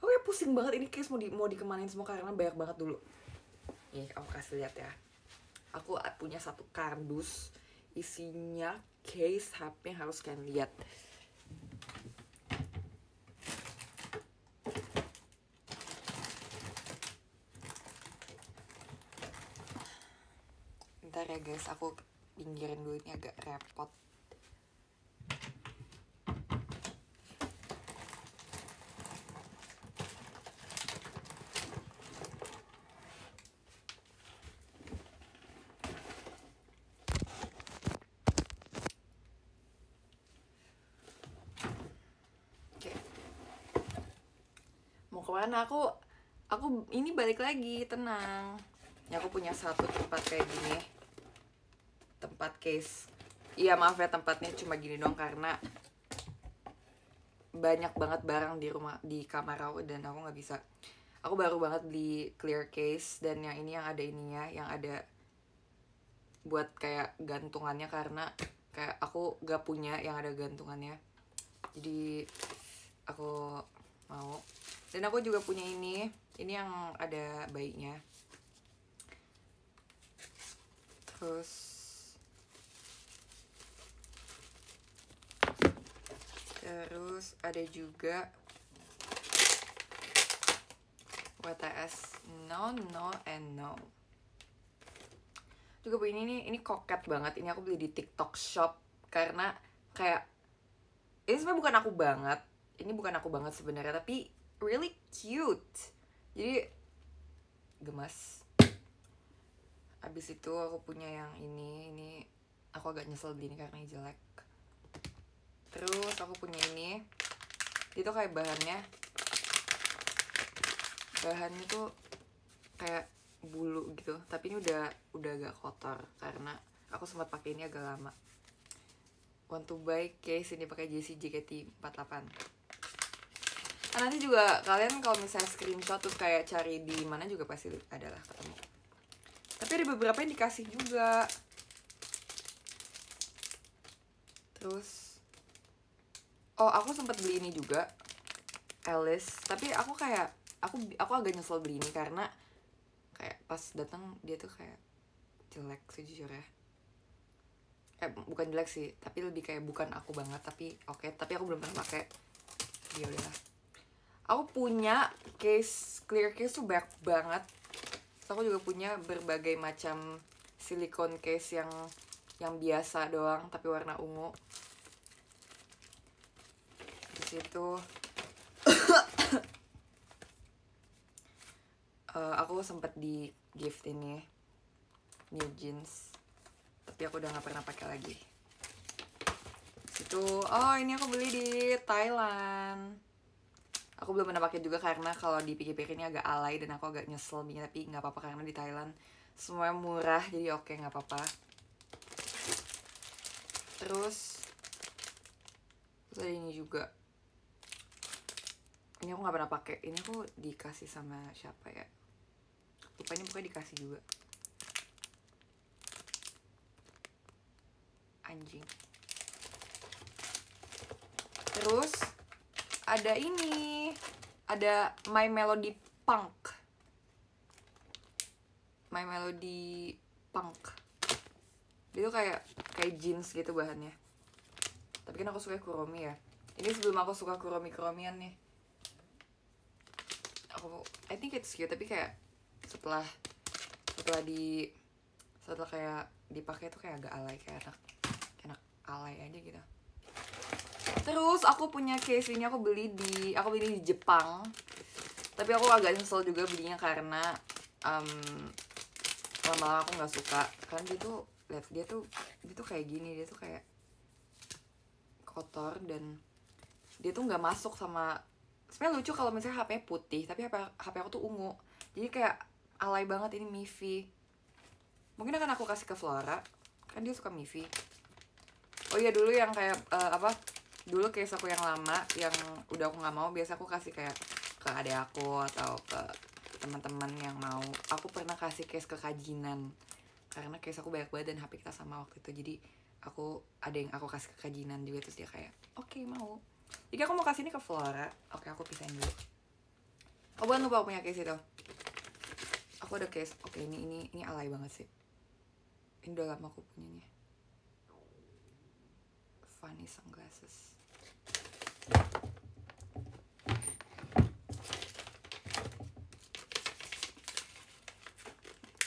aku kayak pusing banget ini case mau dikemanin semua karena banyak banget dulu. Nih aku kasih lihat ya, aku punya satu kardus isinya case HP yang harus kalian lihat. Bentar ya guys, aku pinggirin dulu, ini agak repot. Oke. Mau kemana? Aku ini balik lagi, tenang. Ya aku punya satu tempat kayak gini, tempat case. Iya maaf ya tempatnya cuma gini dong karena banyak banget barang di rumah, di kamar aku dan aku nggak bisa. Aku baru banget beli clear case dan yang ini yang ada ininya, yang ada buat kayak gantungannya karena kayak aku gak punya yang ada gantungannya. Jadi aku mau. Dan aku juga punya ini yang ada bayinya. Terus ada juga WTS no and no. Juga punya ini koket banget. Ini aku beli di TikTok Shop karena kayak ini sebenarnya bukan aku banget. Ini bukan aku banget sebenarnya, tapi really cute. Jadi gemas. Abis itu aku punya yang ini aku agak nyesel beli ini karena ini jelek. Terus aku punya ini, itu kayak bahannya tuh kayak bulu gitu, tapi ini udah agak kotor karena aku sempat pakai ini agak lama. Want to buy case ini pakai JC JKT48. Nah, nanti juga kalian kalau misalnya screenshot terus kayak cari di mana juga pasti adalah ketemu. Tapi ada beberapa yang dikasih juga. Terus aku sempat beli ini juga, Alice. Tapi aku kayak aku agak nyesel beli ini karena kayak pas datang dia tuh kayak jelek sejujurnya. Bukan jelek sih, tapi lebih kayak bukan aku banget. Tapi tapi aku belum pernah pakai. Ya udahlah. Aku punya case clear case tuh banyak banget. Terus aku juga punya berbagai macam silikon case yang biasa doang tapi warna ungu. Di situ aku sempet di gift ini new jeans, tapi aku udah nggak pernah pakai lagi. Itu ini aku beli di Thailand. Aku belum pernah pakai juga karena kalau dipikir-pikir ini agak alay dan aku agak nyesel belinya, tapi nggak apa-apa karena di Thailand semuanya murah jadi oke, nggak apa-apa. Terus ada ini juga. Ini aku nggak pernah pakai. Ini aku dikasih sama siapa ya? Lupa, ini pokoknya dikasih juga. Anjing. Terus ada ini, ada My Melody Punk. My Melody Punk. Dia tuh kayak jeans gitu bahannya. Tapi kan aku suka Kuromi ya. Ini sebelum aku suka Kuromi-Kuromian nih. I think it's cute, tapi kayak setelah kayak dipakai tuh kayak agak alay, kayak anak alay aja gitu. Terus aku punya case ini aku beli di Jepang. Tapi aku agak nyesel juga belinya karena lama-lama aku nggak suka. Kan dia tuh kayak gini, dia tuh kayak kotor dan dia tuh nggak masuk sama. Sebenarnya lucu kalau misalnya HP putih tapi HP aku tuh ungu, jadi kayak alay banget ini Mivi. Mungkin akan aku kasih ke Flora, kan dia suka Mivi. Oh iya, dulu yang kayak dulu case aku yang lama yang udah aku nggak mau, biasa aku kasih kayak ke adik aku atau ke teman-teman yang mau. Aku pernah kasih case ke Kajinan karena case aku banyak banget dan HP kita sama waktu itu, jadi ada yang aku kasih ke Kajinan juga, terus dia kayak oke, mau. Jadi aku mau kasih ini ke Flora. Oke, aku pisahin dulu. Oh, bukan, lupa aku punya case itu. Aku ada case. Oke, ini alay banget sih. Ini udah lama aku punyanya. Funny sunglasses.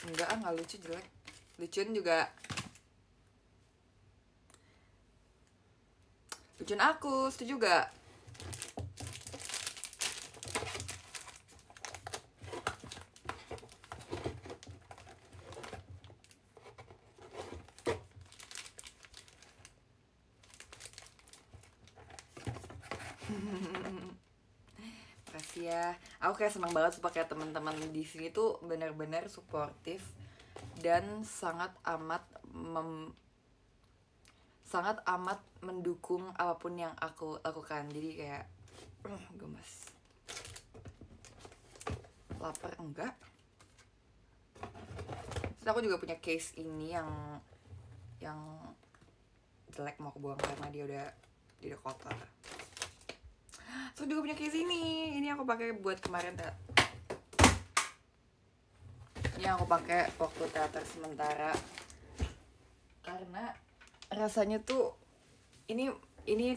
Enggak lucu, jelek. Lucuan juga. Lucuan aku, setuju juga. Makasih ya. Aku kayak senang banget supaya teman-teman di sini tuh benar-benar suportif dan sangat amat mendukung apapun yang aku lakukan. Jadi kayak gemes. Lapar enggak? Terus aku juga punya case ini yang jelek, mau aku buang karena dia udah kotor. Terus juga punya case ini aku pakai buat kemarin ini aku pakai waktu teater sementara karena rasanya tuh ini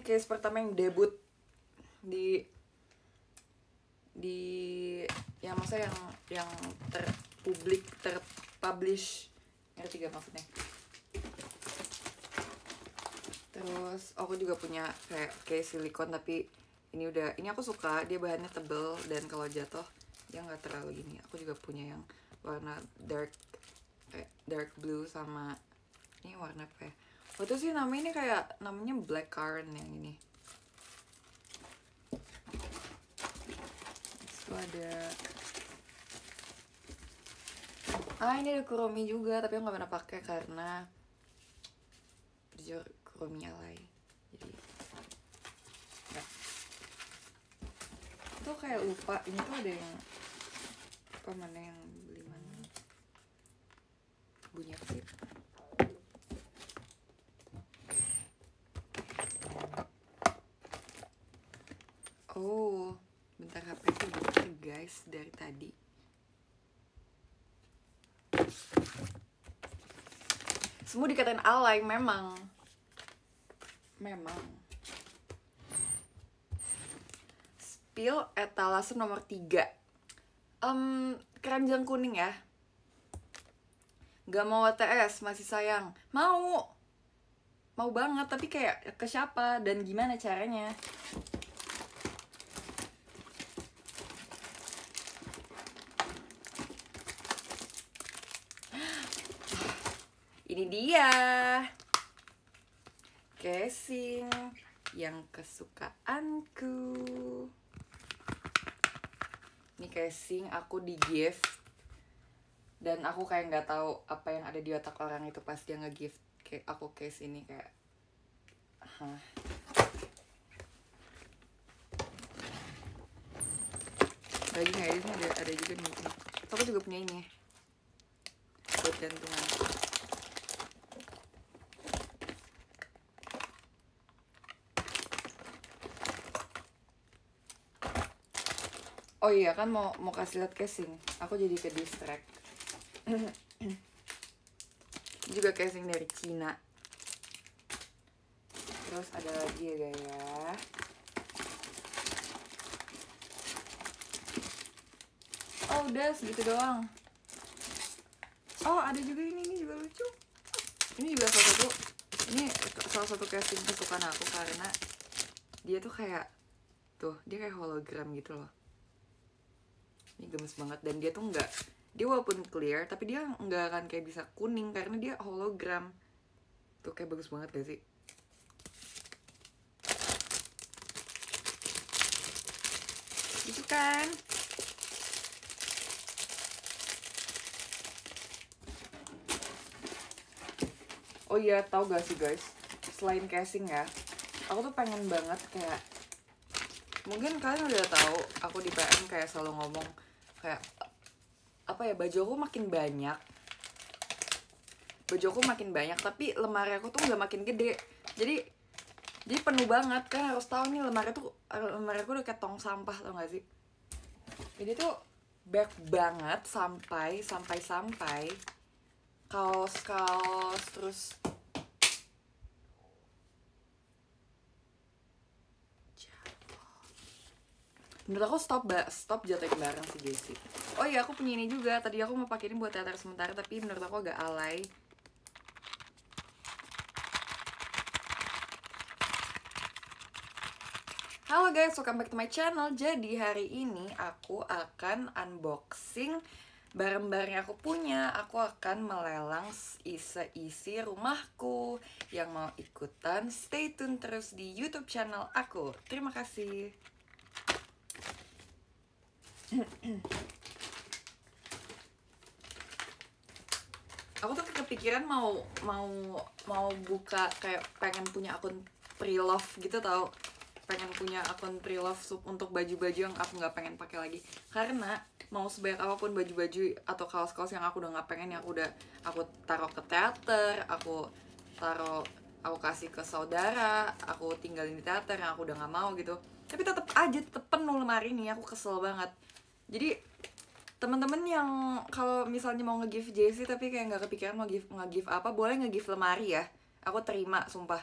case pertama yang debut di yang maksudnya yang terpublish, ngerti gak maksudnya? Terus aku juga punya kayak case silikon, tapi ini aku suka, dia bahannya tebel dan kalau jatuh dia nggak terlalu gini. Aku juga punya yang warna dark blue sama ini warna apa ya? Waktu sih namanya black currant yang ini. Terus ada ini ada Kuromi juga, tapi aku nggak pernah pakai karena jujur Kuromi alay. Jadi tuh kayak lupa ini tuh ada yang mana yang beli mana, bunyi apa sih? Oh, bentar, HP itu bentar guys, dari tadi. Semua dikatain alay, memang. Spill etalase nomor 3. Keranjang kuning ya. Gak mau WTS, masih sayang. Mau banget, tapi kayak ke siapa dan gimana caranya? Ini dia casing yang kesukaanku. Ini casing aku di gift dan aku kayak nggak tahu apa yang ada di otak orang itu pas dia nge-gift aku case ini, kayak lagi nggak ini ada juga nih. Aku juga punya ini buat gantungan. Oh iya, kan mau kasih lihat casing, aku jadi ke distract. Juga casing dari Cina. Terus ada lagi ya guys. Oh udah segitu doang. Oh ada juga ini juga lucu. Ini juga salah satu casing kesukaan aku karena Dia tuh kayak, tuh dia kayak hologram gitu loh. Ini gemes banget. Dan dia tuh nggak, dia walaupun clear tapi dia nggak akan kayak bisa kuning karena dia hologram. Tuh kayak bagus banget gak sih? Gitu kan? Oh iya, tau gak sih guys, selain casing ya, aku tuh pengen banget kayak, mungkin kalian udah tahu aku di PM kayak selalu ngomong kayak apa ya, baju aku makin banyak, tapi lemari aku tuh nggak makin gede. Jadi penuh banget. Kan harus tahu nih, lemari aku udah kayak tong sampah, tau gak sih? Jadi tuh banyak banget sampai kaos terus menurut aku stop jatuhin barang sih Jessie. Oh iya, aku punya ini juga. Tadi aku mau pakai ini buat teater sementara, tapi menurut aku agak alay. Halo guys, welcome back to my channel. Jadi hari ini aku akan unboxing barang-barang yang aku punya. Aku akan melelang isi rumahku. Yang mau ikutan, stay tune terus di YouTube channel aku. Terima kasih. Aku tuh kepikiran mau buka kayak pengen punya akun pre-love gitu tau. Pengen punya akun pre-love untuk baju-baju yang aku nggak pengen pakai lagi. Karena mau sebanyak apapun baju-baju atau kaos-kaos yang aku udah nggak pengen, yang aku taruh ke teater, aku kasih ke saudara, aku tinggalin di teater yang aku udah nggak mau gitu, tapi tetap penuh lemari ini. Aku kesel banget. Jadi teman-teman yang kalau misalnya mau nge-give JC tapi kayak nggak kepikiran mau nge-give apa, boleh nge-give lemari ya. Aku terima, sumpah.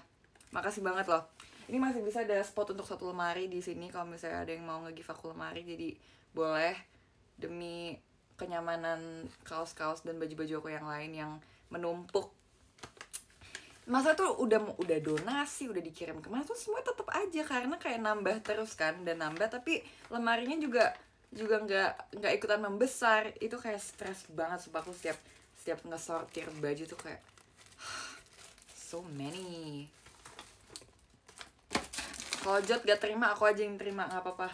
Makasih banget loh. Ini masih bisa ada spot untuk 1 lemari di sini kalau misalnya ada yang mau nge-give aku lemari. Jadi boleh, demi kenyamanan kaos-kaos dan baju-baju aku yang lain yang menumpuk. Masa tuh udah donasi, udah dikirim kemana tuh semua tetap aja, karena kayak nambah terus kan, dan nambah tapi lemarinya juga nggak ikutan membesar. Itu kayak stres banget sumpah. Aku setiap ngesortir baju tuh kayak so many. Kalau Jot gak terima, aku aja yang terima, nggak apa-apa.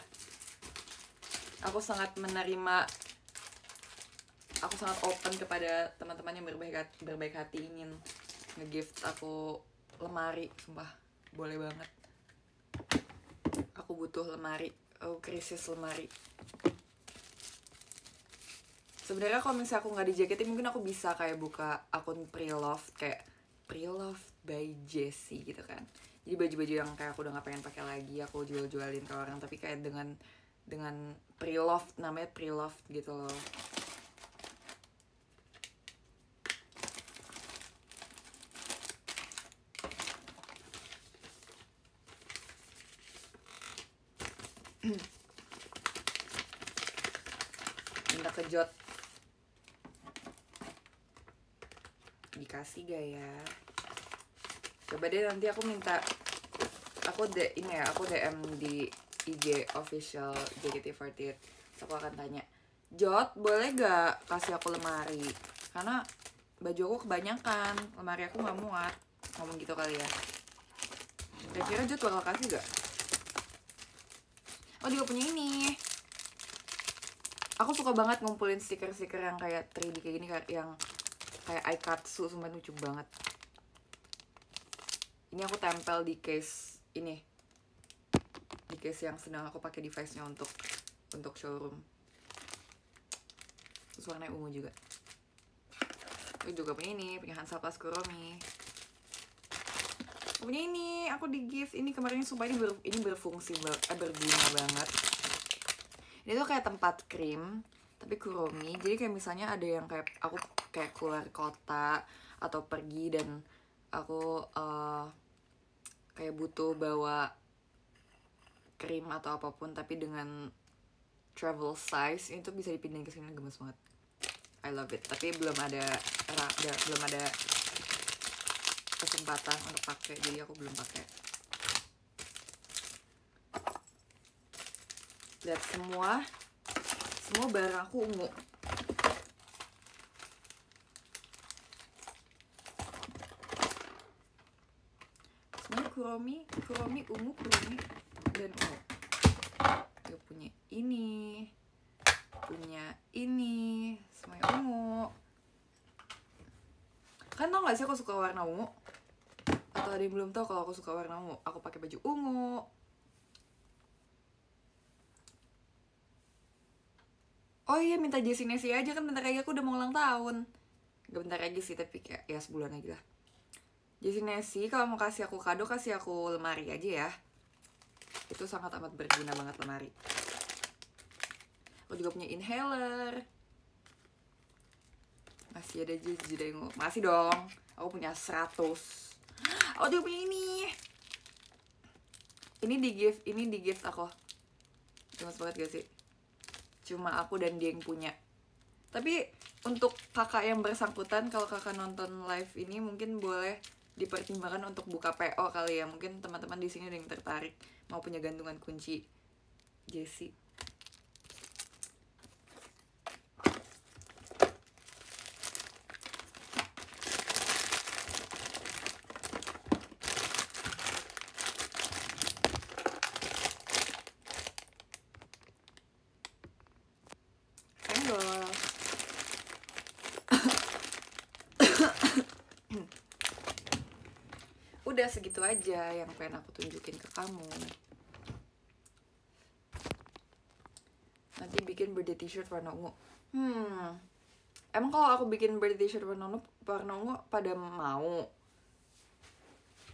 Aku sangat open kepada teman-teman yang berbaik hati ingin nge-gift aku lemari. Sumpah, boleh banget. Aku butuh lemari. Aku krisis lemari. Sebenarnya kalau misalnya aku nggak dijaketin, mungkin aku bisa kayak buka akun pre-love, kayak pre-love by Jessie gitu kan. Jadi baju-baju yang kayak aku udah nggak pengen pakai lagi aku jualin ke orang, tapi kayak dengan pre-love, namanya pre-love gitu loh. Minta kejot, dikasih gak ya? Coba deh nanti aku minta, aku DM di IG official JKT48. Aku akan tanya, Jot boleh gak kasih aku lemari, karena baju aku kebanyakan, lemari aku gak muat. Ngomong gitu kali ya. Kira-kira Jot bakal kasih gak? Oh, dia punya ini. Aku suka banget ngumpulin stiker-stiker yang kayak 3D kayak gini, yang kayak Aikatsu, sumpah lucu banget. Ini aku tempel di case ini, di case yang sedang aku pakai device-nya untuk showroom. Terus warnanya ungu juga. Aku juga punya ini, punya Hansa Plus Kuromi. Aku punya ini, aku di gift ini kemarin. Sumpah ini berfungsi berguna banget. Ini tuh kayak tempat krim tapi Kuromi. Jadi kayak misalnya ada yang kayak aku kayak keluar kota atau pergi dan aku kayak butuh bawa krim atau apapun tapi dengan travel size, itu bisa dipindahin ke sini. Gemes banget. I love it. Tapi belum ada kesempatan untuk pakai, jadi aku belum pakai. Lihat semua barang aku ungu. Semuanya Kuromi ungu, Kuromi dan ungu. Gue punya ini, semuanya ungu. Kan tau gak sih aku suka warna ungu? Atau ada yang belum tahu kalau aku suka warna ungu? Aku pakai baju ungu. Oh iya, minta Jessie Nessie aja, kan bentar lagi aku udah mau ulang tahun. Gak bentar lagi sih, tapi kayak ya sebulan lagi lah. Jessie Nessie kalau mau kasih aku kado, kasih aku lemari aja ya. Itu sangat amat berguna banget lemari. Aku juga punya inhaler. Masih ada Jidengo. Masih dong. Aku punya 100. Aku juga punya ini. Ini di gift aku. Gemes banget gak sih? Cuma aku dan dia yang punya. Tapi untuk kakak yang bersangkutan, kalau kakak nonton live ini mungkin boleh dipertimbangkan untuk buka PO kali ya. Mungkin teman-teman di sini ada yang tertarik mau punya gantungan kunci Jessie. Udah segitu aja yang pengen aku tunjukin ke kamu. Nanti bikin birthday t-shirt warna ungu. Emang kalau aku bikin birthday t-shirt warna ungu pada mau?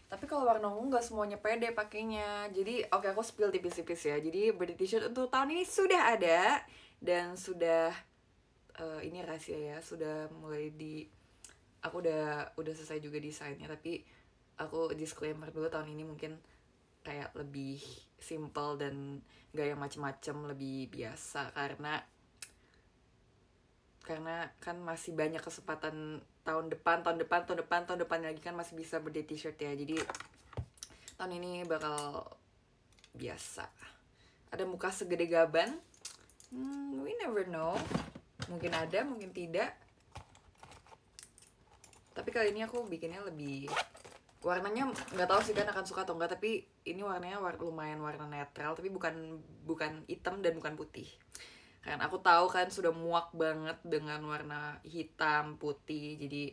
Tapi kalau warna ungu nggak semuanya pede pakainya. Jadi oke, aku spill tipis-tipis ya. Jadi birthday t-shirt untuk tahun ini sudah ada dan sudah ini rahasia ya, sudah mulai aku udah selesai juga desainnya, tapi aku disclaimer dulu, tahun ini mungkin kayak lebih simple dan gak yang macem-macem, lebih biasa karena kan masih banyak kesempatan tahun depan lagi kan masih bisa birthday t-shirt ya. Jadi tahun ini bakal biasa. Ada muka segede gaban, we never know, mungkin ada mungkin tidak. Tapi kali ini aku bikinnya lebih, warnanya nggak tahu sih kan akan suka atau enggak, tapi ini warnanya lumayan warna netral, tapi bukan hitam dan bukan putih. Kan aku tahu kan sudah muak banget dengan warna hitam putih, jadi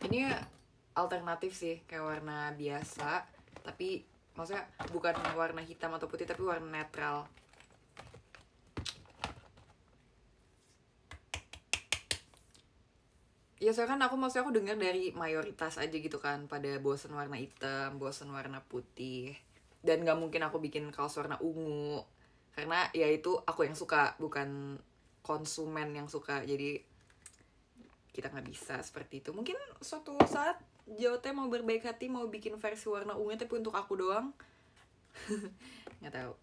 ini alternatif sih, kayak warna biasa, tapi maksudnya bukan warna hitam atau putih, tapi warna netral. Ya soalnya kan aku dengar dari mayoritas aja gitu kan, pada bosen warna hitam, bosen warna putih, dan gak mungkin aku bikin kaos warna ungu karena ya itu aku yang suka, bukan konsumen yang suka. Jadi kita nggak bisa seperti itu. Mungkin suatu saat JOT mau berbaik hati mau bikin versi warna ungu tapi untuk aku doang. Nggak tahu.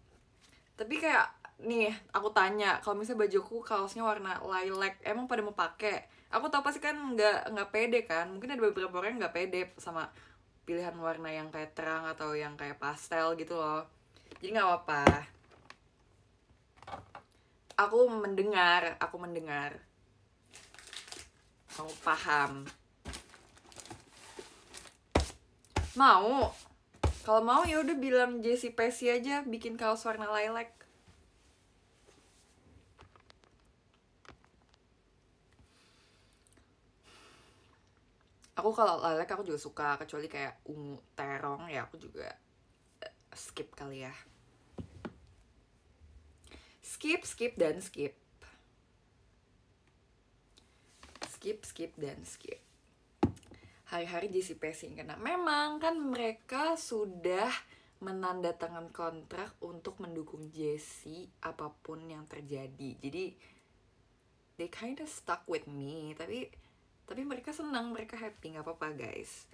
Tapi kayak nih, aku tanya, kalau misalnya bajuku kaosnya warna lilac, emang pada mau pakai? Aku tau pasti kan nggak pede kan. Mungkin ada beberapa orang yang nggak pede sama pilihan warna yang kayak terang atau yang kayak pastel gitu loh. Jadi nggak apa-apa. Aku mendengar. Kamu paham. Mau? Kalau mau ya udah bilang Jessie Pesi aja bikin kaos warna lilac. Aku kalau lilac aku juga suka, kecuali kayak ungu terong ya aku juga skip kali ya. Skip dan skip. Skip dan skip. Hari-hari Jessie Pesi kena. Memang kan mereka sudah menandatangan kontrak untuk mendukung Jessie apapun yang terjadi. Jadi they kinda stuck with me, tapi mereka senang, mereka happy, nggak apa-apa guys.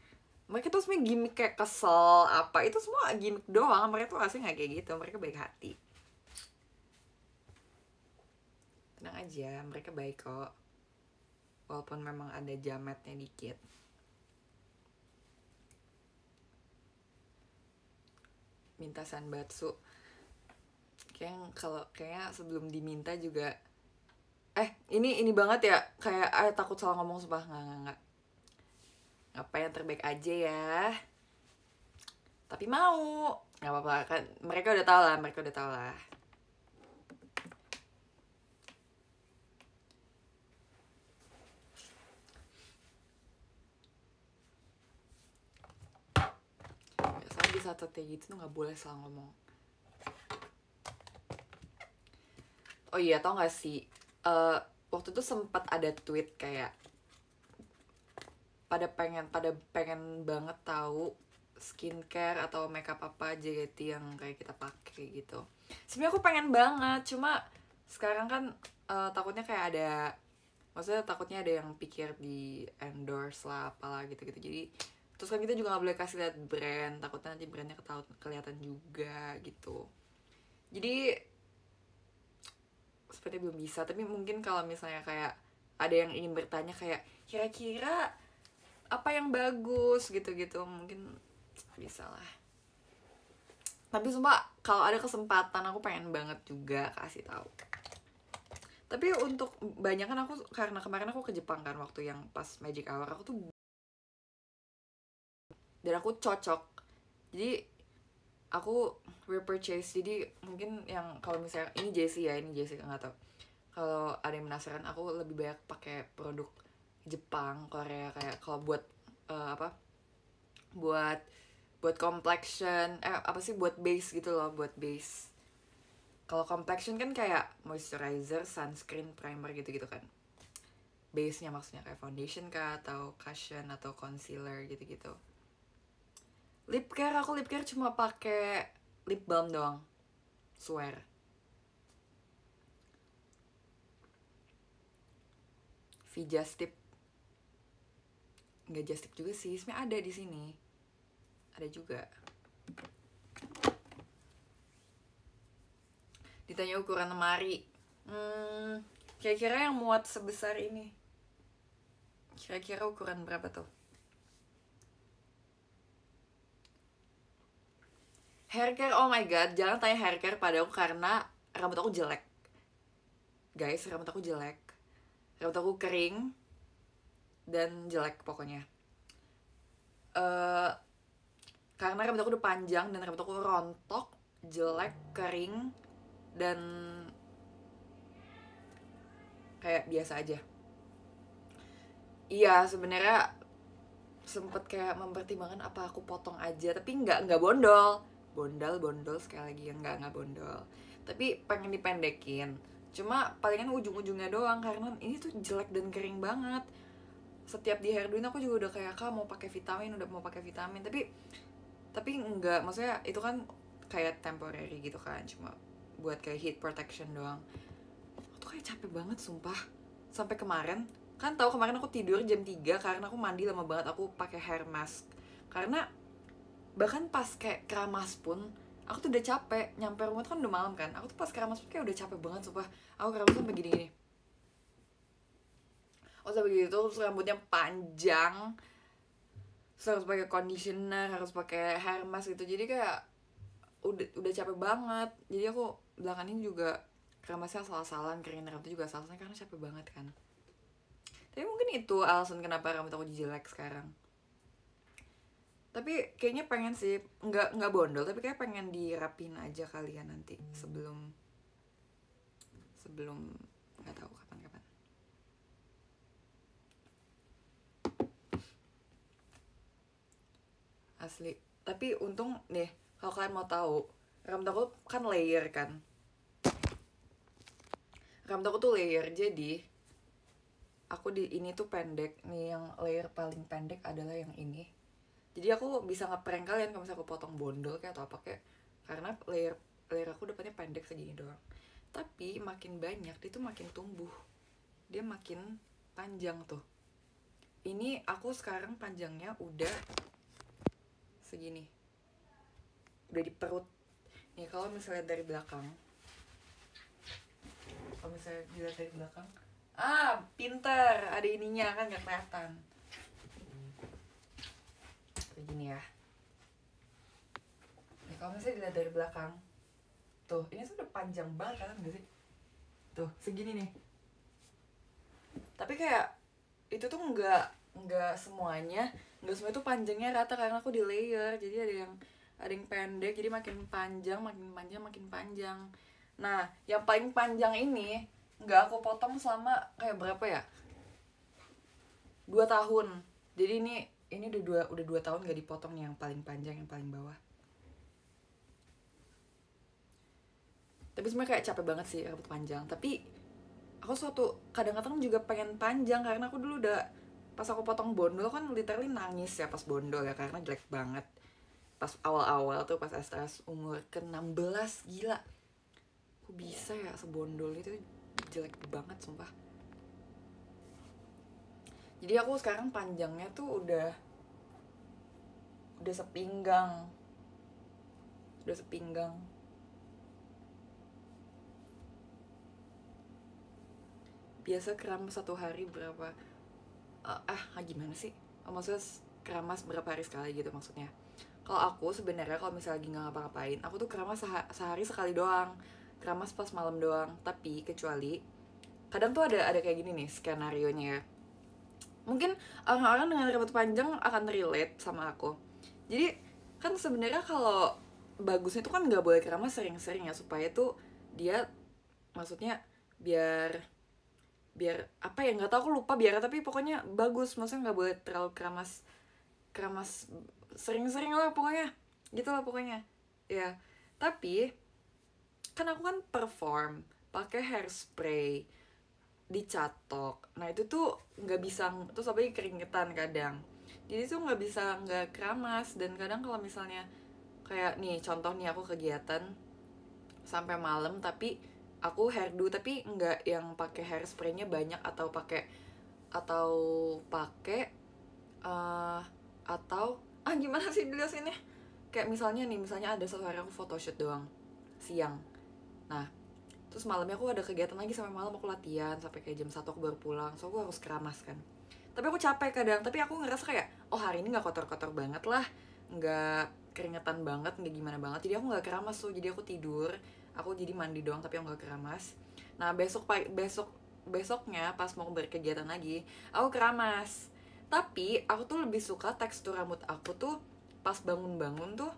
Mereka tuh sebenarnya gimmick kayak kesel apa, itu semua gimmick doang. Mereka tuh aslinya nggak kayak gitu, mereka baik hati. Tenang aja, mereka baik kok, walaupun memang ada jametnya dikit. Minta sanbatsu, Kayaknya sebelum diminta juga ini banget ya, kayak takut salah ngomong, sumpah. Nggak, apa yang terbaik aja ya, tapi mau nggak apa-apa kan, mereka udah tahu lah. Biasanya di saat kayak gitu tuh nggak boleh salah ngomong. Oh iya, tau gak sih, waktu itu sempat ada tweet kayak pada pengen banget tahu skincare atau makeup apa aja gitu yang kayak kita pakai gitu. Sebenarnya aku pengen banget, cuma sekarang kan takutnya kayak maksudnya takutnya ada yang pikir di endorse lah apalah gitu-gitu. Jadi terus kan kita juga nggak boleh kasih lihat brand, takutnya nanti brandnya kelihatan juga gitu. Jadi seperti belum bisa, tapi mungkin kalau misalnya kayak ada yang ingin bertanya kayak kira-kira apa yang bagus gitu-gitu, mungkin bisa lah. Tapi sumpah kalau ada kesempatan aku pengen banget juga kasih tahu. Tapi untuk banyak kan aku, karena kemarin aku ke Jepang kan waktu yang pas Magic Hour, aku tuh dan aku cocok, jadi aku repurchase. Jadi mungkin yang kalau misalnya ini JC nggak tahu, kalau ada yang penasaran, aku lebih banyak pakai produk Jepang, Korea, kayak kalau buat buat complexion, buat base gitu loh, buat base. Kalau complexion kan kayak moisturizer, sunscreen, primer gitu-gitu kan. Base-nya maksudnya kayak foundation kah, atau cushion, atau concealer gitu-gitu. Lip care, aku lip care cuma pakai lip balm doang, swear. V-Just Tip, nggak Just Tip juga sih, sebenarnya ada di sini, ada juga. Ditanya ukuran lemari, kira-kira yang muat sebesar ini, kira-kira ukuran berapa tuh? Hair care, oh my god, jangan tanya hair care pada aku karena rambut aku jelek. Guys, rambut aku jelek. Rambut aku kering dan jelek pokoknya. Karena rambut aku udah panjang dan rambut aku rontok, jelek, kering, dan kayak biasa aja. Iya, sebenarnya sempet kayak mempertimbangkan apa aku potong aja, tapi nggak bondol sekali lagi, yang nggak bondol, tapi pengen dipendekin. Cuma palingan ujung-ujungnya doang, karena ini tuh jelek dan kering banget. Setiap di hairdoin aku juga udah kayak, Kak mau pakai vitamin, tapi enggak, maksudnya itu kan kayak temporary gitu kan, cuma buat kayak heat protection doang. Aku tuh kayak capek banget sumpah. Sampai kemarin, kan tahu kemarin aku tidur jam 3 karena aku mandi lama banget, aku pakai hair mask. Karena bahkan pas kayak keramas pun aku tuh udah capek, nyampe rumah tuh kan udah malam kan, aku tuh pas keramas pun kayak udah capek banget sumpah. Aku keramas sampai gini-gini, sampai gitu, terus rambutnya panjang, terus harus pakai conditioner, harus pakai hair mask gitu. Jadi kayak udah capek banget. Jadi aku belakangan ini juga keramasnya salah-salahan, keringin rambutnya juga salah-salahan karena capek banget kan. Tapi mungkin itu alasan kenapa rambut aku jelek sekarang. Tapi kayaknya pengen sih, nggak bondol, tapi kayak pengen dirapin aja kalian nanti sebelum nggak tahu kapan. Asli. Tapi untung nih, kalau kalian mau tahu, rambut aku kan layer kan. Rambut aku tuh layer, jadi aku ini tuh pendek nih, yang layer paling pendek adalah yang ini. Jadi aku bisa ngeprank kalian kalau misalnya aku potong bondol kayak atau apa kayak, karena layer aku depannya pendek segini doang. Tapi makin banyak dia tuh makin tumbuh, dia makin panjang tuh. Ini aku sekarang panjangnya udah segini, udah di perut nih. Kalau misalnya dari belakang, pinter, ada ininya kan, nggak kelihatan kayak gini ya. Nih kalau misalnya dilihat dari belakang, Tuh, ini tuh udah panjang banget kan gak sih? Tuh, segini nih. Tapi kayak itu tuh nggak semuanya, nggak semua itu panjangnya rata karena aku di layer. Jadi ada yang pendek, jadi makin panjang, makin panjang, makin panjang. Nah, yang paling panjang ini nggak aku potong selama kayak berapa ya? 2 tahun. Jadi ini udah 2 tahun nggak dipotong nih, yang paling panjang, yang paling bawah. Tapi sebenarnya kayak capek banget sih rambut panjang. Tapi aku kadang-kadang juga pengen panjang karena aku dulu udah, pas aku potong bondol kan literally nangis ya pas bondol ya, karena jelek banget pas awal-awal tuh, pas STS umur ke-16. Gila, aku bisa ya sebondol itu, jelek banget sumpah. Jadi aku sekarang panjangnya tuh udah sepinggang, udah sepinggang. Biasa keramas 1 hari berapa, gimana sih, maksudnya keramas berapa hari sekali gitu maksudnya. Kalau aku sebenarnya kalau misalnya lagi nggak ngapa-ngapain, aku tuh keramas sehari sekali doang, keramas pas malam doang. Tapi kecuali kadang tuh ada kayak gini nih skenario nya ya, mungkin orang-orang dengan rambut panjang akan relate sama aku. Jadi kan sebenarnya kalau bagusnya tuh kan nggak boleh keramas sering-sering ya, supaya tuh dia, maksudnya biar biar apa ya, nggak tahu, aku lupa biar, tapi pokoknya bagus, maksudnya nggak boleh terlalu keramas keramas sering-sering lah pokoknya, gitu lah pokoknya ya. Tapi kan aku kan perform pakai hairspray, dicatok, nah itu tuh nggak bisa, terus apalagi keringetan kadang, jadi tuh nggak bisa nggak keramas. Dan kadang kalau misalnya kayak nih contoh nih, aku kegiatan sampai malam tapi aku hairdo, tapi nggak yang pakai hairspraynya banyak, atau pakai uh, atau gimana sih jelasinnya, kayak misalnya ada 1 hari aku photoshoot doang siang, nah terus malamnya aku ada kegiatan lagi sampai malam, aku latihan sampai kayak jam 1 aku baru pulang, so aku harus keramas kan. Tapi aku capek kadang, tapi aku ngerasa kayak, oh hari ini nggak kotor-kotor banget lah, nggak keringetan banget, nggak gimana banget, jadi aku nggak keramas tuh. Jadi aku tidur, aku jadi mandi doang tapi aku nggak keramas. Nah besoknya pas mau berkegiatan lagi, aku keramas. Tapi aku tuh lebih suka tekstur rambut aku tuh pas bangun-bangun tuh,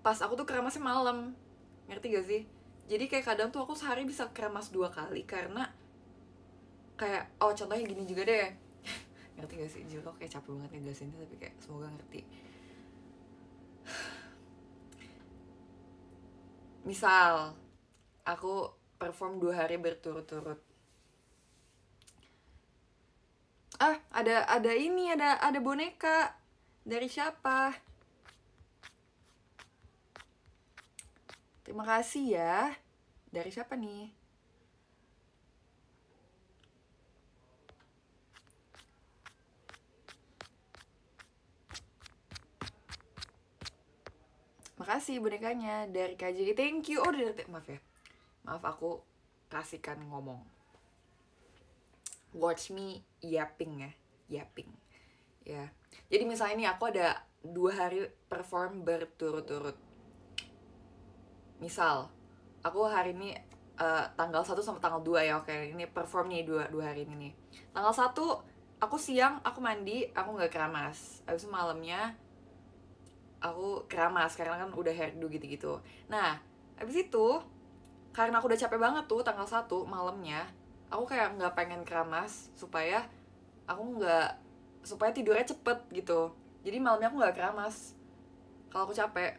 pas aku tuh keramasnya malam, ngerti gak sih? Jadi kayak kadang tuh aku sehari bisa keramas 2 kali, karena kayak, contohnya gini juga deh. Ngerti gak sih? Juga kayak capek banget ngejelasinnya, tapi kayak semoga ngerti. Misal aku perform 2 hari berturut-turut, ada boneka. Dari siapa? Terima kasih ya. Dari siapa nih? Makasih bonekanya dari KJG. Thank you. Maaf ya. Maaf aku kasihkan ngomong. Watch me yapping ya. Yapping. Ya. Jadi misalnya ini aku ada 2 hari perform berturut-turut. Misal aku hari ini tanggal 1 sama tanggal 2 ya, oke, ini perform nih dua hari ini nih. Tanggal 1 aku siang, aku mandi, aku nggak keramas. Habis itu malamnya aku keramas karena kan udah hairdo gitu-gitu. Nah, habis itu karena aku udah capek banget tuh tanggal 1 malamnya, aku kayak nggak pengen keramas aku supaya tidurnya cepet gitu. Jadi malamnya aku nggak keramas kalau aku capek.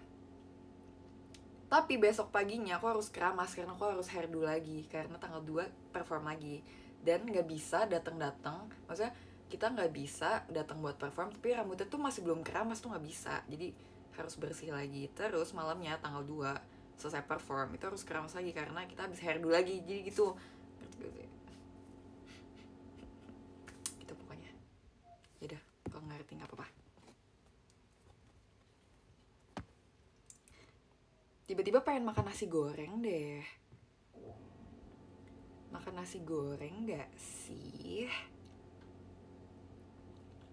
Tapi besok paginya aku harus keramas karena aku harus hairdo lagi, karena tanggal 2 perform lagi. Dan nggak bisa datang-datang, maksudnya kita nggak bisa datang buat perform tapi rambutnya tuh masih belum keramas, tuh nggak bisa. Jadi harus bersih lagi. Terus malamnya tanggal 2 selesai perform itu harus keramas lagi karena kita habis hairdo lagi. Jadi gitu. Gitu pokoknya. Yaudah, kalau ngerti nggak apa-apa. Tiba-tiba pengen makan nasi goreng deh. Makan nasi goreng gak sih?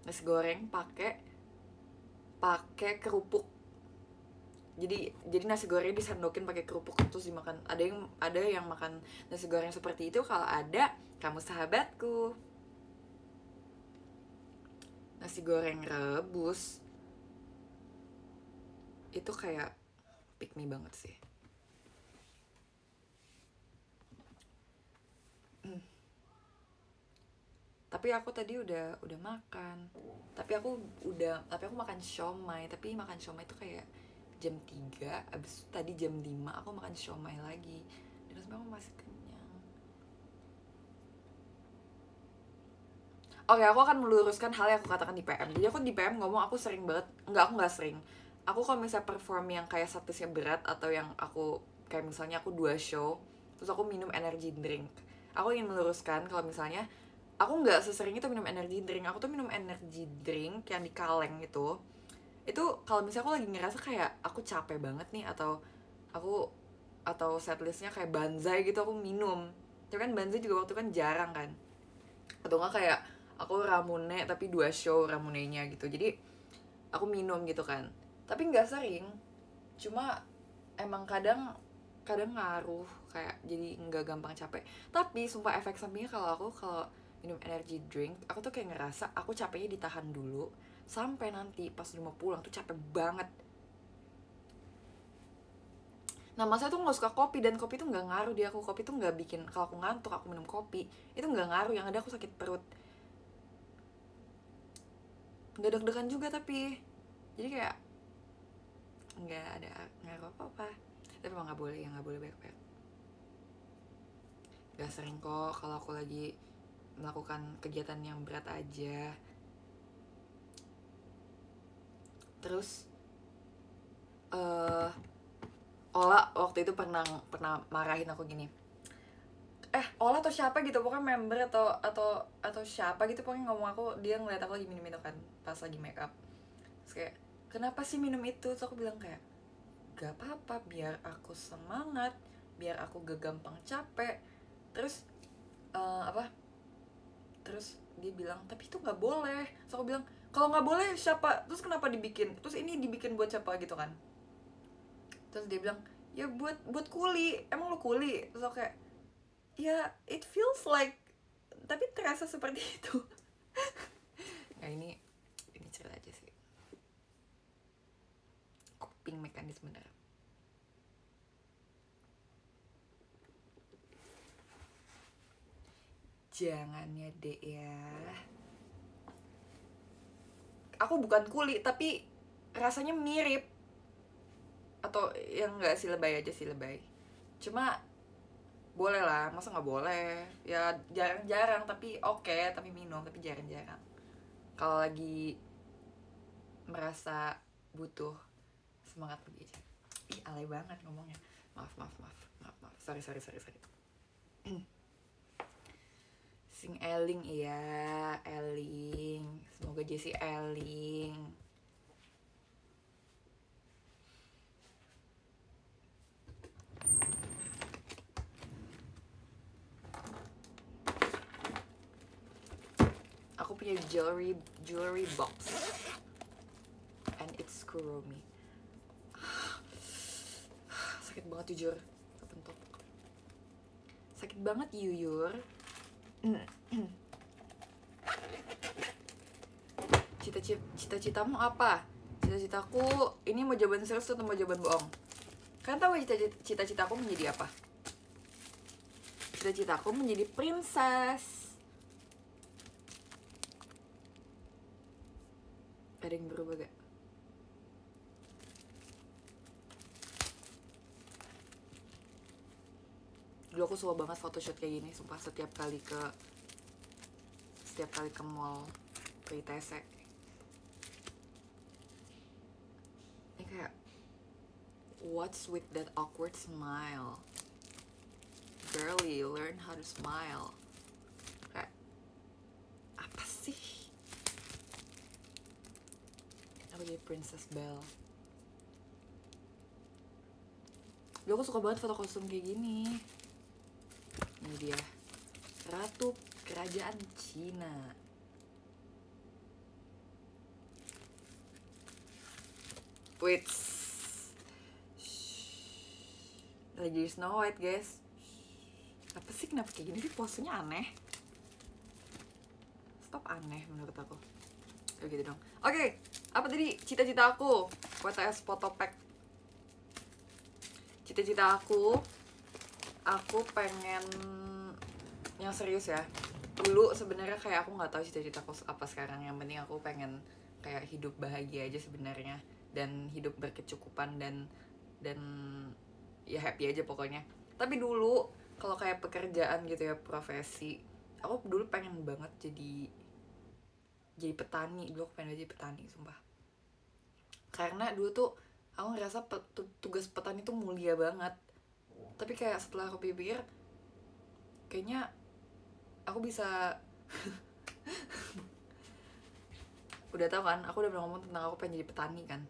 Nasi goreng pakai kerupuk. jadi nasi goreng disandokin pakai kerupuk terus dimakan. Ada yang makan nasi goreng seperti itu. Kalau ada, kamu sahabatku. Nasi goreng rebus itu kayak pick me banget sih. Tapi aku tadi udah makan. Tapi aku makan siomay. Tapi makan siomay itu kayak jam 3. Abis itu tadi jam 5 aku makan siomay lagi. Dan sebenarnya aku masih kenyang. Oke, aku akan meluruskan hal yang aku katakan di PM. Jadi aku di PM ngomong aku sering banget. Aku nggak sering. Aku kalau misalnya perform yang kayak statusnya berat, atau yang aku kayak misalnya aku 2 show terus aku minum energy drink, aku ingin meluruskan kalau misalnya aku nggak sesering itu minum energy drink. Aku tuh minum energy drink yang di kaleng itu kalau misalnya aku lagi ngerasa kayak aku capek banget nih, atau setlistnya kayak Banzai gitu, aku minum. Tapi kan Banzai juga waktu kan jarang kan, atau nggak kayak aku Ramune tapi 2 show Ramunenya gitu, jadi aku minum gitu kan. Tapi nggak sering, cuma emang kadang ngaruh, kayak jadi nggak gampang capek. Tapi sumpah efek sampingnya kalau minum energy drink, aku tuh kayak ngerasa aku capeknya ditahan dulu sampai nanti pas udah mau pulang tuh capek banget. Nah, masa tuh nggak suka kopi, dan kopi tuh nggak ngaruh di aku. Kopi tuh nggak bikin, kalau aku ngantuk aku minum kopi itu nggak ngaruh, yang ada aku sakit perut, nggak deg-degan juga. Tapi jadi kayak nggak ada ngaruh apa-apa. Tapi emang nggak boleh banyak-banyak. Nggak sering kok kalau aku lagi melakukan kegiatan yang berat aja. Terus Ola waktu itu pernah marahin aku gini. Ola atau siapa gitu, pokoknya member atau siapa gitu, pokoknya ngomong aku, dia ngeliat aku lagi minum itu kan pas lagi make up. Terus kayak, kenapa sih minum itu? Terus aku bilang kayak, gak apa-apa, biar aku semangat, biar aku gak gampang capek. Terus terus dia bilang, tapi itu nggak boleh. Terus aku bilang, kalau nggak boleh siapa, terus kenapa dibikin, terus ini dibikin buat siapa gitu kan. Terus dia bilang, ya buat kuli, emang lo kuli. Terus aku kayak, ya it feels like, tapi terasa seperti itu. Nah, ini cerita aja sih, coping mekanisme bener. Jangan ya dek ya, aku bukan kuli tapi rasanya mirip. Atau yang nggak sih, lebay aja sih, lebay. Cuma boleh lah, masa nggak boleh? Ya jarang-jarang, tapi oke, tapi minum, tapi jarang-jarang. Kalau lagi merasa butuh semangat lebih aja. Ih, alay banget ngomongnya. Maaf. Sorry. Sing Eling, iya, Eling. Semoga Jessie Eling. Aku punya jewelry box, and it's Kuromi. Sakit banget jujur, kepentok. Sakit banget Yuyur. Cita-citamu apa? Cita-citaku, ini mau jawaban serius atau mau jawaban bohong? Kalian tahu cita-citaku menjadi apa? Cita-citaku menjadi princess. Ada yang berubah gak? Dulu aku suka banget photoshoot kayak gini, sumpah. Setiap kali ke mall, ke ITC, ini kayak, what's with that awkward smile? Girly, learn how to smile. Kayak, apa sih? Aku jadi Princess Belle. Dulu aku suka banget foto kostum kayak gini. Ini dia, Ratu Kerajaan Cina. Wait, lagi jadi Snow White guys. Apa sih, kenapa kayak gini sih, posenya aneh. Stop, aneh menurut aku. Kayak gitu dong. Oke, apa tadi cita-cita aku? WTS Photopack. Cita-cita aku pengen yang serius ya. Dulu sebenarnya kayak aku nggak tahu cita-citaku apa sekarang. Yang penting aku pengen kayak hidup bahagia aja sebenarnya, dan hidup berkecukupan dan ya happy aja pokoknya. Tapi dulu kalau kayak pekerjaan gitu ya, profesi, aku dulu pengen banget jadi petani. Dulu aku pengen jadi petani, sumpah. Karena dulu tuh aku ngerasa tugas petani tuh mulia banget. Tapi kayak setelah aku pikir, kayaknya aku bisa udah tau kan, aku udah pernah ngomong tentang aku pengen jadi petani kan.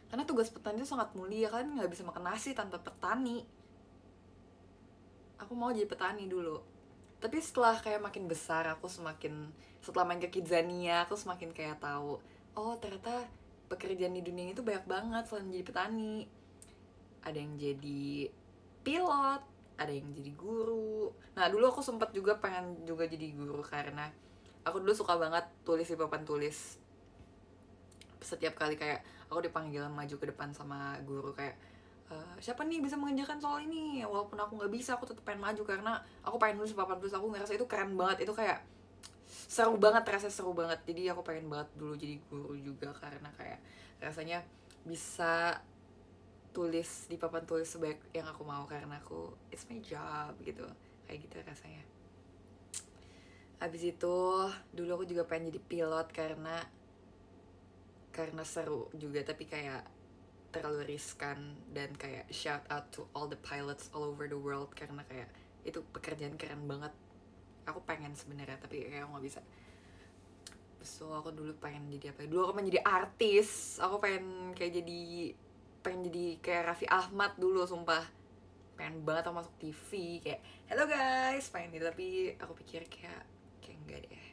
Karena tugas petani itu sangat mulia, kan nggak bisa makan nasi tanpa petani. Aku mau jadi petani dulu. Tapi setelah kayak makin besar, setelah main ke Kidzania, aku semakin kayak tahu, oh ternyata pekerjaan di dunia ini tuh banyak banget selain jadi petani. Ada yang jadi pilot, ada yang jadi guru. Nah dulu aku sempat juga pengen juga jadi guru, karena aku dulu suka banget tulis di papan tulis. Setiap kali kayak aku dipanggil maju ke depan sama guru, kayak siapa nih bisa mengerjakan soal ini, walaupun aku nggak bisa, aku tetap pengen maju karena aku pengen nulis di papan tulis. Aku ngerasa itu keren banget, itu kayak seru banget, rasanya seru banget. Jadi aku pengen banget dulu jadi guru juga, karena kayak rasanya bisa tulis di papan tulis sebaik yang aku mau, karena it's my job gitu, kayak gitu rasanya. Abis itu dulu aku juga pengen jadi pilot karena seru juga, tapi kayak terlalu riskan. Dan kayak shout out to all the pilots all over the world, karena kayak itu pekerjaan keren banget. Aku pengen sebenarnya, tapi kayak nggak bisa. So aku dulu pengen jadi apa? Dulu aku pengen jadi artis. Aku pengen jadi kayak Raffi Ahmad dulu, sumpah. Pengen banget aku masuk TV kayak hello guys, pengen gitu. Tapi aku pikir kayak enggak deh.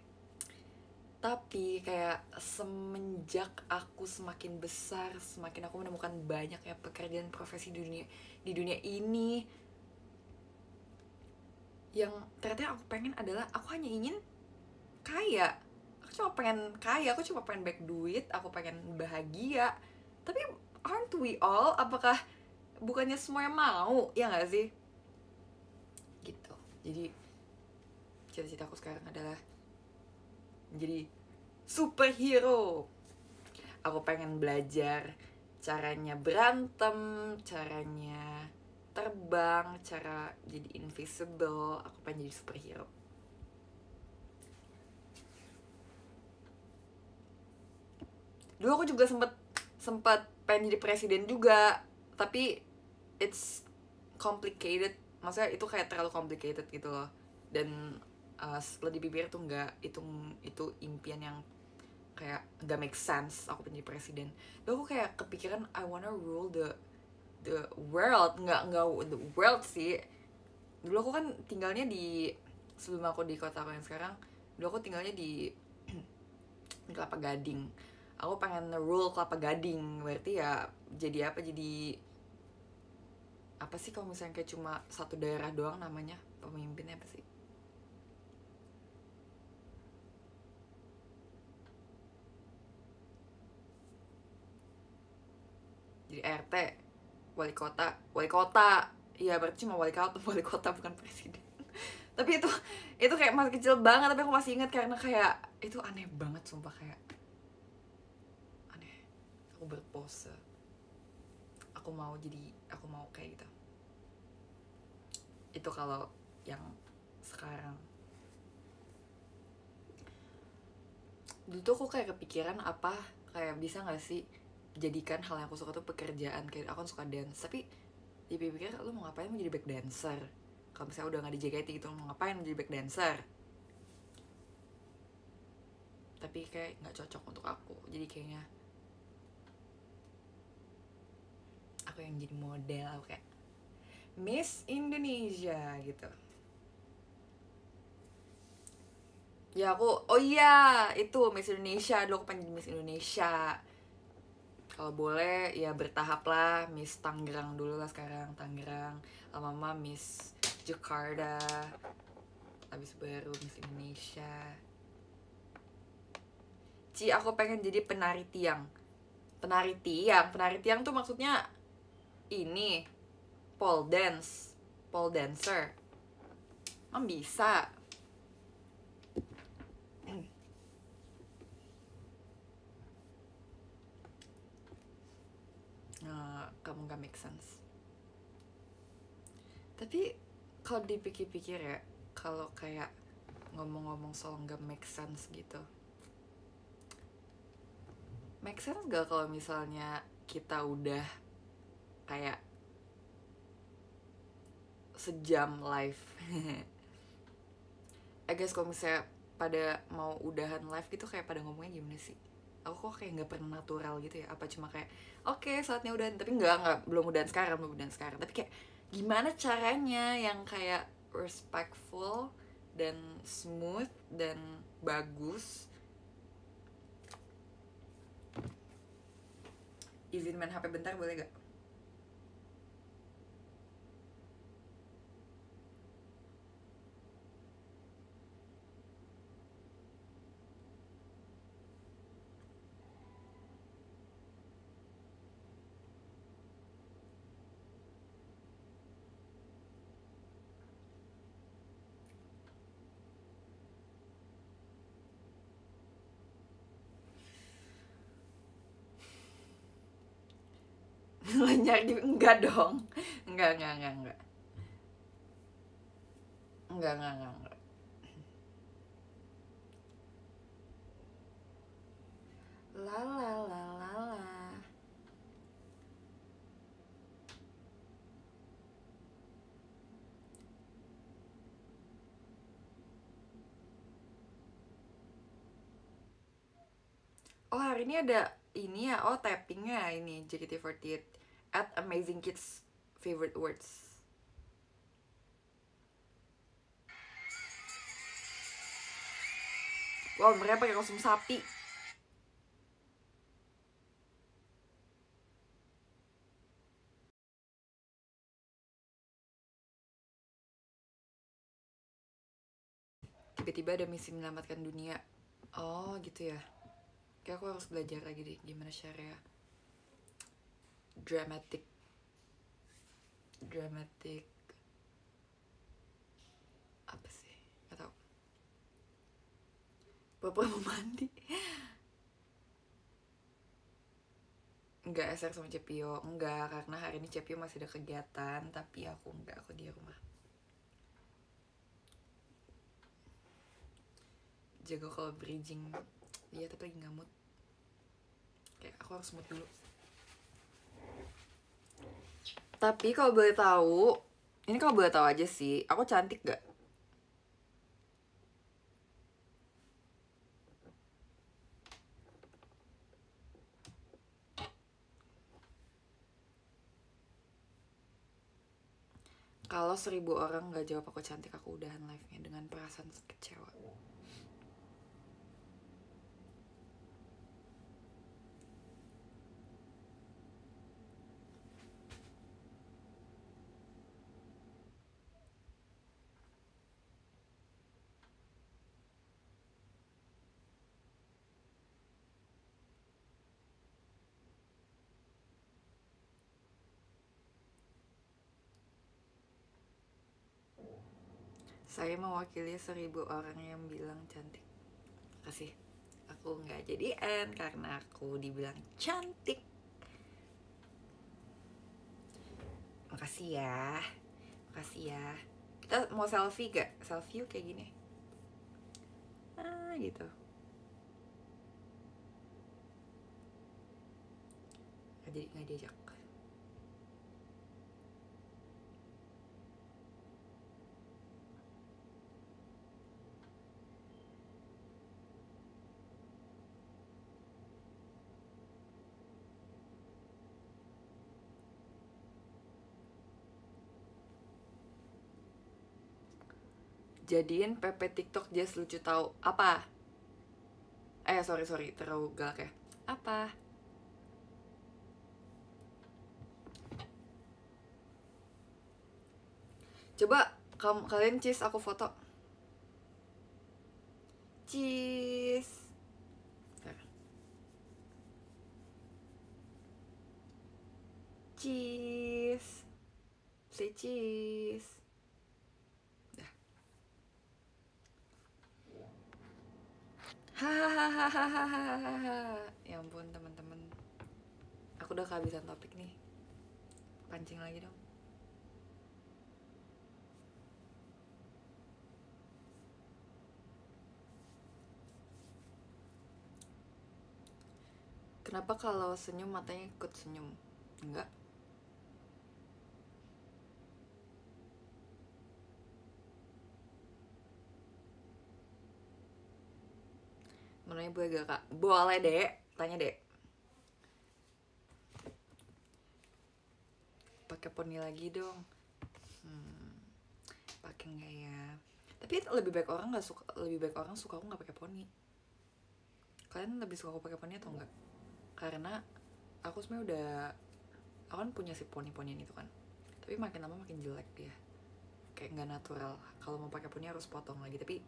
Tapi kayak semenjak aku semakin besar, semakin aku menemukan banyak ya pekerjaan profesi di dunia ini, yang ternyata aku pengen adalah, aku hanya ingin kaya. Aku cuma pengen kaya, aku cuma pengen banyak duit, aku pengen bahagia. Tapi aren't we all? Apakah bukannya semua yang mau? Ya gak sih? Gitu. Jadi cita-cita aku sekarang adalah menjadi superhero. Aku pengen belajar caranya berantem, caranya terbang, cara jadi invisible. Aku pengen jadi superhero. Dulu aku juga sempat pengen jadi presiden juga, tapi it's complicated. Maksudnya itu kayak terlalu complicated gitu loh. Dan setelah dipikir tuh enggak, itu impian yang kayak gak make sense aku pengen jadi presiden. Lalu aku kayak kepikiran I wanna rule the world. Nggak the world sih. Dulu aku kan tinggalnya sebelum aku di kota aku yang sekarang, dulu aku tinggalnya di Kelapa Gading. Aku pengen rule Kelapa Gading. Berarti ya jadi apa sih kalau misalnya kayak cuma satu daerah doang, namanya pemimpinnya apa sih? Jadi RT, wali kota. Iya berarti cuma wali kota bukan presiden. Tapi itu kayak masih kecil banget, tapi aku masih ingat karena kayak itu aneh banget, sumpah. Kayak aneh. Aku berpose, aku mau kayak gitu. Itu kalau yang sekarang. Dulu tuh aku kayak kepikiran apa, kayak bisa gak sih jadikan hal yang aku suka tuh pekerjaan. Kayak aku kan suka dance, tapi dipikir lu mau ngapain, mau jadi back dancer? Kalau misalnya udah gak di JKT gitu, lu mau ngapain, mau jadi back dancer? Tapi kayak gak cocok untuk aku. Jadi kayaknya aku yang jadi model, aku kayak Miss Indonesia gitu. Ya aku, oh iya itu Miss Indonesia. Dulu aku pengen jadi Miss Indonesia. Kalau boleh ya bertahap lah, Miss Tangerang dulu lah sekarang, Tangerang, lama-lama Miss Jakarta, habis baru Miss Indonesia. Ci, aku pengen jadi penari tiang. Penari tiang tuh maksudnya ini pole dance, pole dancer. Bisa. Kamu gak make sense. Tapi kalau dipikir-pikir ya, kalau kayak ngomong-ngomong soal gak make sense gitu, make sense gak kalau misalnya kita udah kayak sejam live? I guess kalau misalnya pada mau udahan live gitu kayak pada ngomongnya gimana sih? Aku kok kayak nggak pernah natural gitu ya? Apa cuma kayak oke, saatnya udahan, tapi nggak belum udahan sekarang, tapi kayak gimana caranya yang kayak respectful dan smooth dan bagus. Izin main HP bentar boleh gak? Nyari enggak dong. Enggak. Enggak. La la la la la. Oh, hari ini ada ini ya. Oh, tappingnya ini JKT48 at Amazing Kids favorite words. Wow, mereka pakai kostum sapi. Tiba-tiba ada misi menyelamatkan dunia. Oh, gitu ya. Kayak aku harus belajar lagi deh gimana Sharia. Dramatic apa sih? Gak tau. Pura-pura mau mandi. Enggak, SR sama Cepio. Enggak, karena hari ini Cepio masih ada kegiatan. Tapi aku enggak, aku di rumah. Jago kalau bridging. Iya, tapi lagi gak mood. Kayak aku harus mood dulu. Tapi kalau boleh tahu, ini kalau boleh tahu aja sih, aku cantik gak? Kalau 1000 orang gak jawab aku cantik, aku udahan live-nya dengan perasaan kecewa. Saya mewakili 1000 orang yang bilang cantik. Makasih. Aku nggak jadian karena aku dibilang cantik. Makasih ya. Kita mau selfie gak? Selfie yuk kayak gini. Gitu. Nggak diajak. Jadiin PP TikTok Jazz lucu tahu apa? Sorry terlalu galak ya. Apa? Coba kalian cheese aku foto. Cheese. Cheese. Say cheese. Dah. Hahaha. Ya ampun teman-teman. Aku udah kehabisan topik nih. Pancing lagi dong. Kenapa kalau senyum matanya ikut senyum? Enggak. Menurutnya boleh gak kak? Boleh dek, tanya dek. Pakai poni lagi dong. Pakai nggak ya? Tapi lebih baik orang suka aku nggak pakai poni. Kalian lebih suka aku pakai poni atau enggak? Karena aku sebenarnya aku kan punya si poni-ponian itu kan. Tapi makin lama makin jelek dia. Kayak nggak natural. Kalau mau pakai poni harus potong lagi. Tapi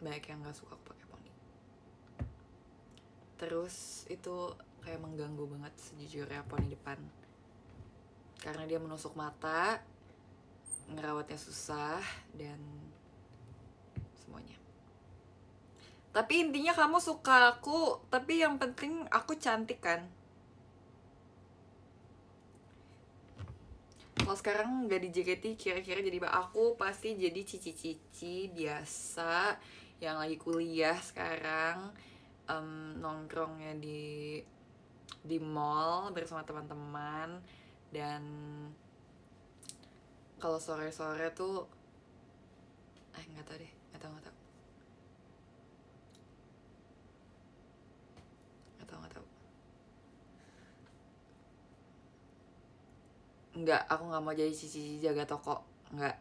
banyak yang nggak suka aku pakai poni. Terus itu kayak mengganggu banget sejujurnya poni depan. Karena dia menusuk mata, ngerawatnya susah, dan semuanya. Tapi intinya kamu suka aku, tapi yang penting aku cantik kan. Kalau sekarang nggak di JKT, kira-kira jadi aku pasti jadi cici-cici biasa yang lagi kuliah sekarang, nongkrongnya di mall bersama teman-teman. Dan kalau sore-sore tuh nggak tahu deh, nggak tahu nggak, aku nggak mau jadi cici jaga toko, nggak.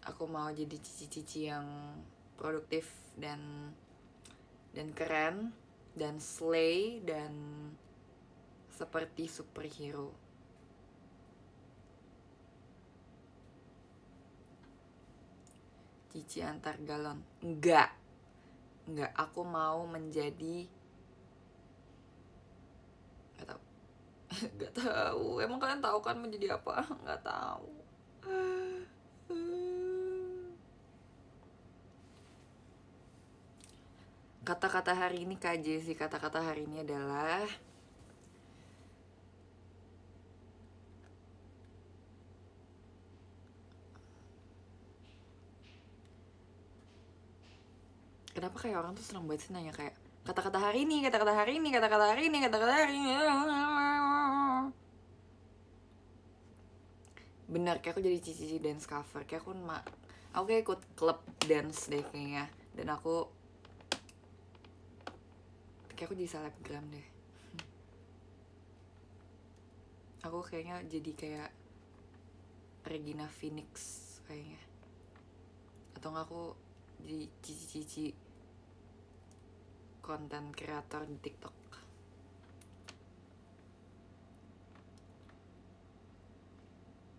Aku mau jadi cici-cici yang produktif dan keren dan slay dan seperti superhero. Cici antar galon, enggak, aku mau menjadi nggak tahu. Emang kalian tahu kan menjadi apa? Nggak tahu. Kata-kata hari ini Kak Jessy, kata-kata hari ini adalah kenapa kayak orang tuh senang banget sih nanya kayak kata-kata hari ini, kata-kata hari ini, kata-kata hari ini, kata-kata hari ini. Bener, kayak aku jadi cici dance cover. Kayak aku kayak ikut klub dance deh kayaknya. Dan aku jadi selebgram deh. Aku kayaknya jadi kayak Regina Phoenix kayaknya. Atau nggak aku jadi cici-cici konten kreator di TikTok.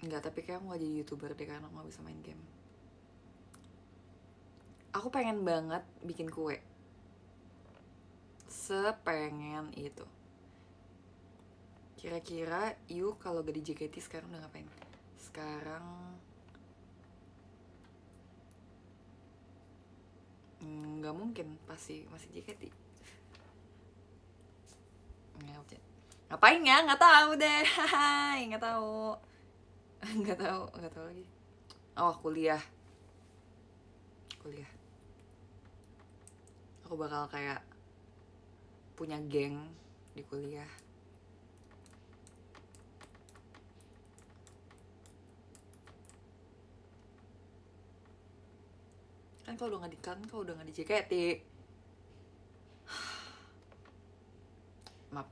Enggak, tapi kayak aku gak jadi YouTuber deh karena aku gak bisa main game. Aku pengen banget bikin kue. Sepengen itu. Kira-kira you kalau gak di JKT sekarang udah ngapain? Sekarang nggak mungkin, pasti masih JKT. Ngapain ya? Nggak tahu deh. Nggak tahu. Nggak tahu lagi. Oh, kuliah. Aku bakal kayak punya geng di kuliah. Kan kalau udah nggak di JKT. Maaf.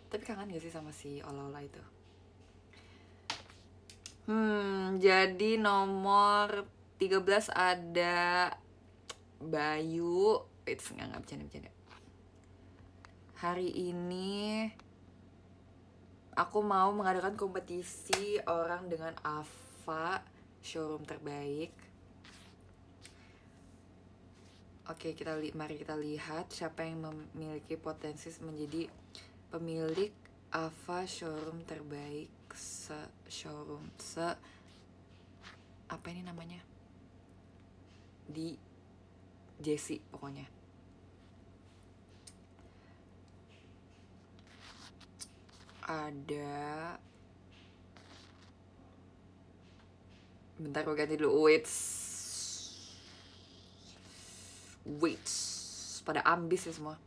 Tapi kangen gak sih sama si Ola-Ola itu? Jadi nomor 13 ada Bayu. Itu nggak bercanda. Hari ini aku mau mengadakan kompetisi orang dengan Ava showroom terbaik. Oke, mari kita lihat siapa yang memiliki potensi menjadi pemilik Ava showroom terbaik apa ini namanya, di Jessie pokoknya. Ada, bentar gue ganti dulu. Wait, pada ambis ya semua.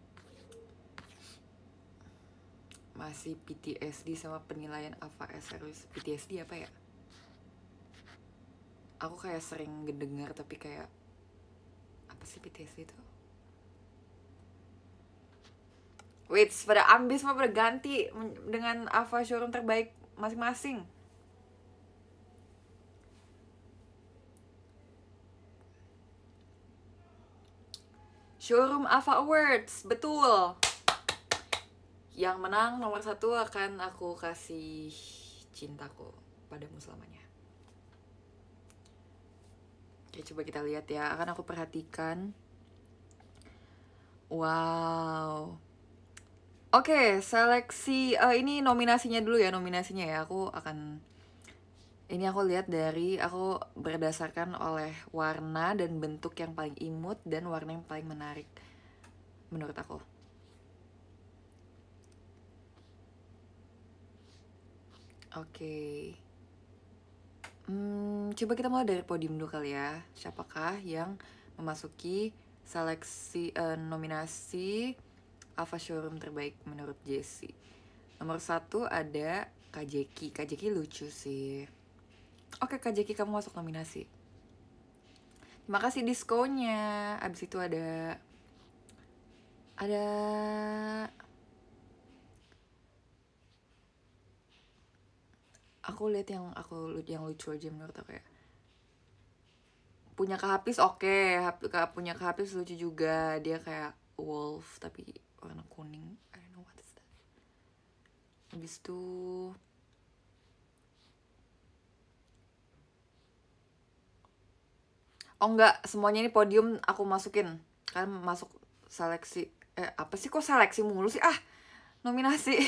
Masih PTSD sama penilaian Ava Series. PTSD apa ya? Aku kayak sering dengar tapi kayak apa sih PTSD itu? Wait, pada ambis semua, pada ganti dengan Ava showroom terbaik masing-masing. Showroom Ava Awards, betul. Yang menang nomor 1 akan aku kasih cintaku padamu selamanya. Oke, coba kita lihat ya. Akan aku perhatikan. Wow. Oke, seleksi ini nominasinya dulu ya, nominasinya ya. Ini aku lihat aku berdasarkan oleh warna dan bentuk yang paling imut dan warna yang paling menarik menurut aku. Oke. Coba kita mulai dari podium dulu kali ya. Siapakah yang memasuki seleksi nominasi Ava showroom terbaik menurut Jessie? Nomor 1 ada Kak Jeki. Kak Jeki lucu sih. Oke, Kak Jeki, kamu masuk nominasi. Terima kasih diskonya. Abis itu ada aku lihat yang lucu aja menurut aku ya. Punya Kak Hafiz, oke. Punya Kak Hafiz lucu juga. Dia kayak wolf tapi warna kuning. I don't know what is that. Habis itu oh enggak, semuanya ini podium aku masukin. Kan masuk seleksi. Apa sih kok seleksi mulu sih? Nominasi.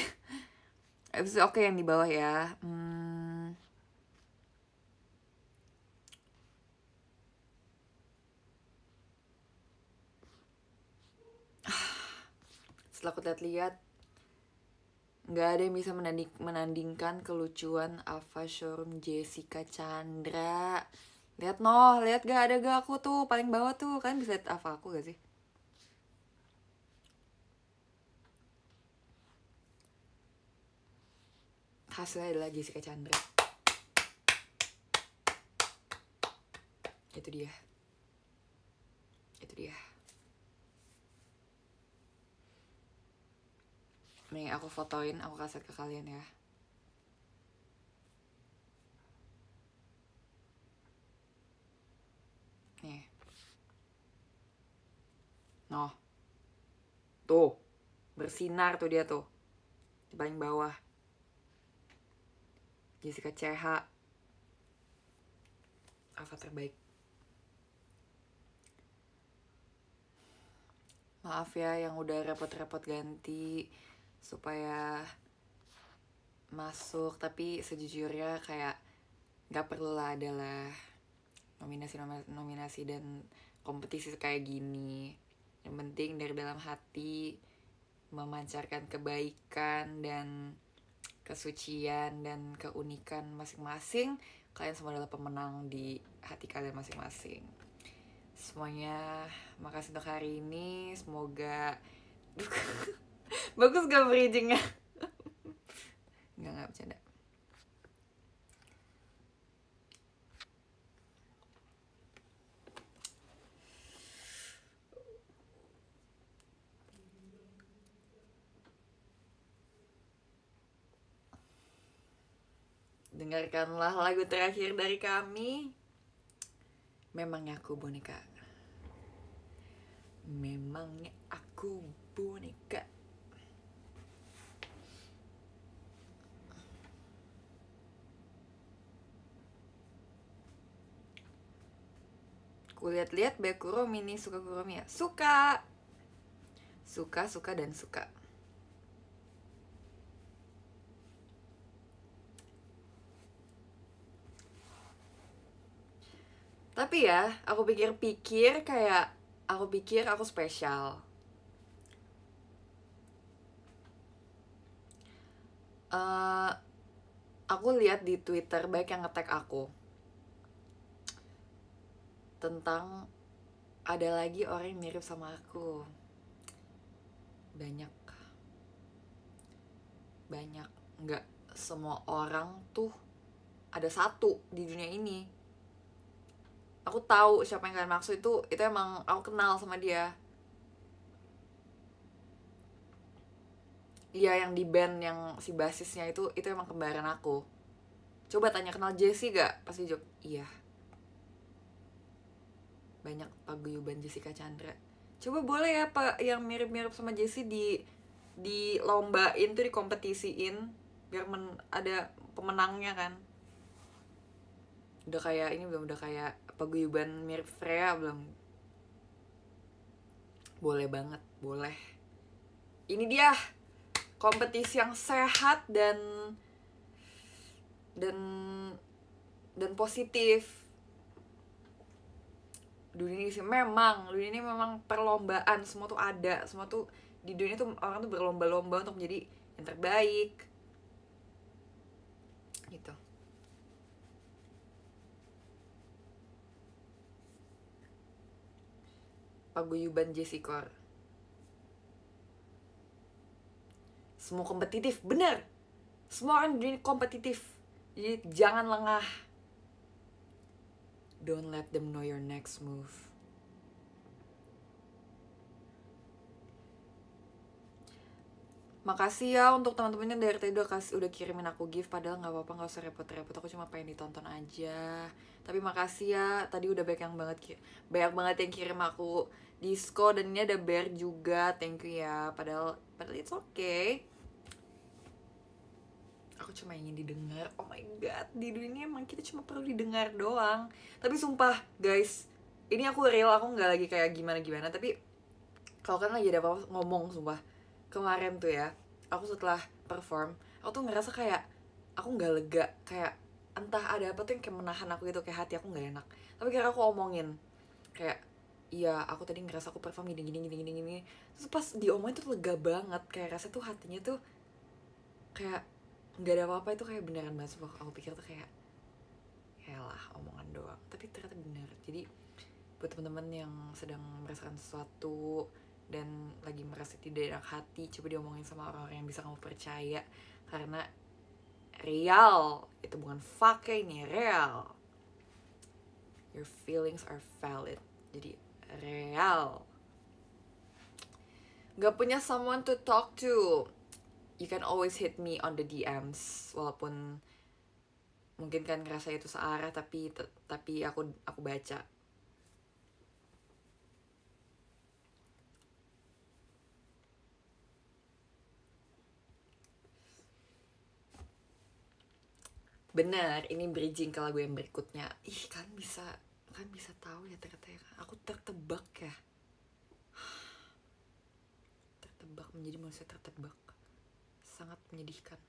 Habis itu oke, yang di bawah ya. Setelah aku lihat nggak ada yang bisa menandingkan kelucuan Ava showroom Jessica Chandra. Lihat gak ada gak aku tuh paling bawah tuh. Kalian bisa lihat Ava aku gak sih? Hasilnya adalah Jessica Chandra. Itu dia. Nih aku fotoin, aku kasih ke kalian ya. Nih. Tuh. Bersinar tuh dia tuh. Di paling bawah. Jessica CH. Ava terbaik. Maaf ya yang udah repot-repot ganti supaya masuk, tapi sejujurnya kayak gak perlu lah adalah nominasi dan kompetisi kayak gini. Yang penting dari dalam hati memancarkan kebaikan dan kesucian dan keunikan masing-masing. Kalian semua adalah pemenang di hati kalian masing-masing. Semuanya makasih untuk hari ini. Semoga bagus gak bridgingnya? Nggak bercanda. Dengarkanlah lagu terakhir dari kami. Memangnya aku boneka. Memangnya aku boneka. Kulihat-lihat Bakuro Mini suka Kuromiya. Suka. Suka dan suka. Tapi ya, aku pikir-pikir kayak aku pikir aku spesial. Aku lihat di Twitter baik yang nge-tag aku tentang ada lagi orang yang mirip sama aku. Banyak. Nggak semua orang tuh ada satu di dunia ini. Aku tahu siapa yang kalian maksud, itu emang aku kenal sama dia. Iya, yang di band yang si basisnya itu emang kembaran aku. Coba tanya kenal Jessie gak? Pasti jawab iya. Banyak paguyuban Jessica Chandra. Coba boleh ya Pak yang mirip-mirip sama Jessie di lombain tuh, dikompetisiin biar ada pemenangnya kan. Udah kayak ini belum, udah kayak paguyuban mirip Freya belum? Boleh banget, boleh. Ini dia kompetisi yang sehat dan positif. Dunia ini memang perlombaan, semua tuh ada, semua tuh di dunia tuh orang tuh berlomba-lomba untuk menjadi yang terbaik gitu. Paguyuban Jessica, semua kompetitif, bener, semua orang di dunia kompetitif, jadi jangan lengah. Don't let them know your next move. Makasih ya untuk teman-temannya dari tadi udah kirimin aku gift. Padahal nggak apa-apa, nggak usah repot-repot. Aku cuma pengen ditonton aja. Tapi makasih ya, tadi udah banyak banget yang kirim aku disco, dan ini ada bear juga. Thank you ya. Padahal it's okay. Aku cuma ingin didengar. Oh my god, di dunia emang kita cuma perlu didengar doang. Tapi sumpah guys, ini aku real, aku nggak lagi kayak gimana-gimana. Tapi kalau kan lagi ada apa-apa ngomong, sumpah. Kemarin tuh ya, aku setelah perform, aku tuh ngerasa kayak aku nggak lega, kayak entah ada apa tuh yang kayak menahan aku gitu, kayak hati aku nggak enak. Tapi kira aku omongin kayak, iya aku tadi ngerasa aku perform gini. Terus pas diomongin tuh lega banget, kayak rasa tuh hatinya tuh kayak nggak ada apa-apa, itu kayak beneran banget. Aku pikir tuh kayak yalah omongan doang, tapi ternyata bener. Jadi buat teman-teman yang sedang merasakan sesuatu dan lagi merasa tidak enak hati, coba diomongin sama orang-orang yang bisa kamu percaya, karena real, itu bukan fake, ini real. Your feelings are valid, jadi real. Gak punya someone to talk to, you can always hit me on the DMs. Walaupun mungkin kan ngerasa itu searah, tapi aku baca. Bener, ini bridging ke lagu yang berikutnya. Ih, kan bisa tahu ya ternyata ya. Aku tertebak ya. Tertebak, menjadi manusia tertebak. Sangat menyedihkan.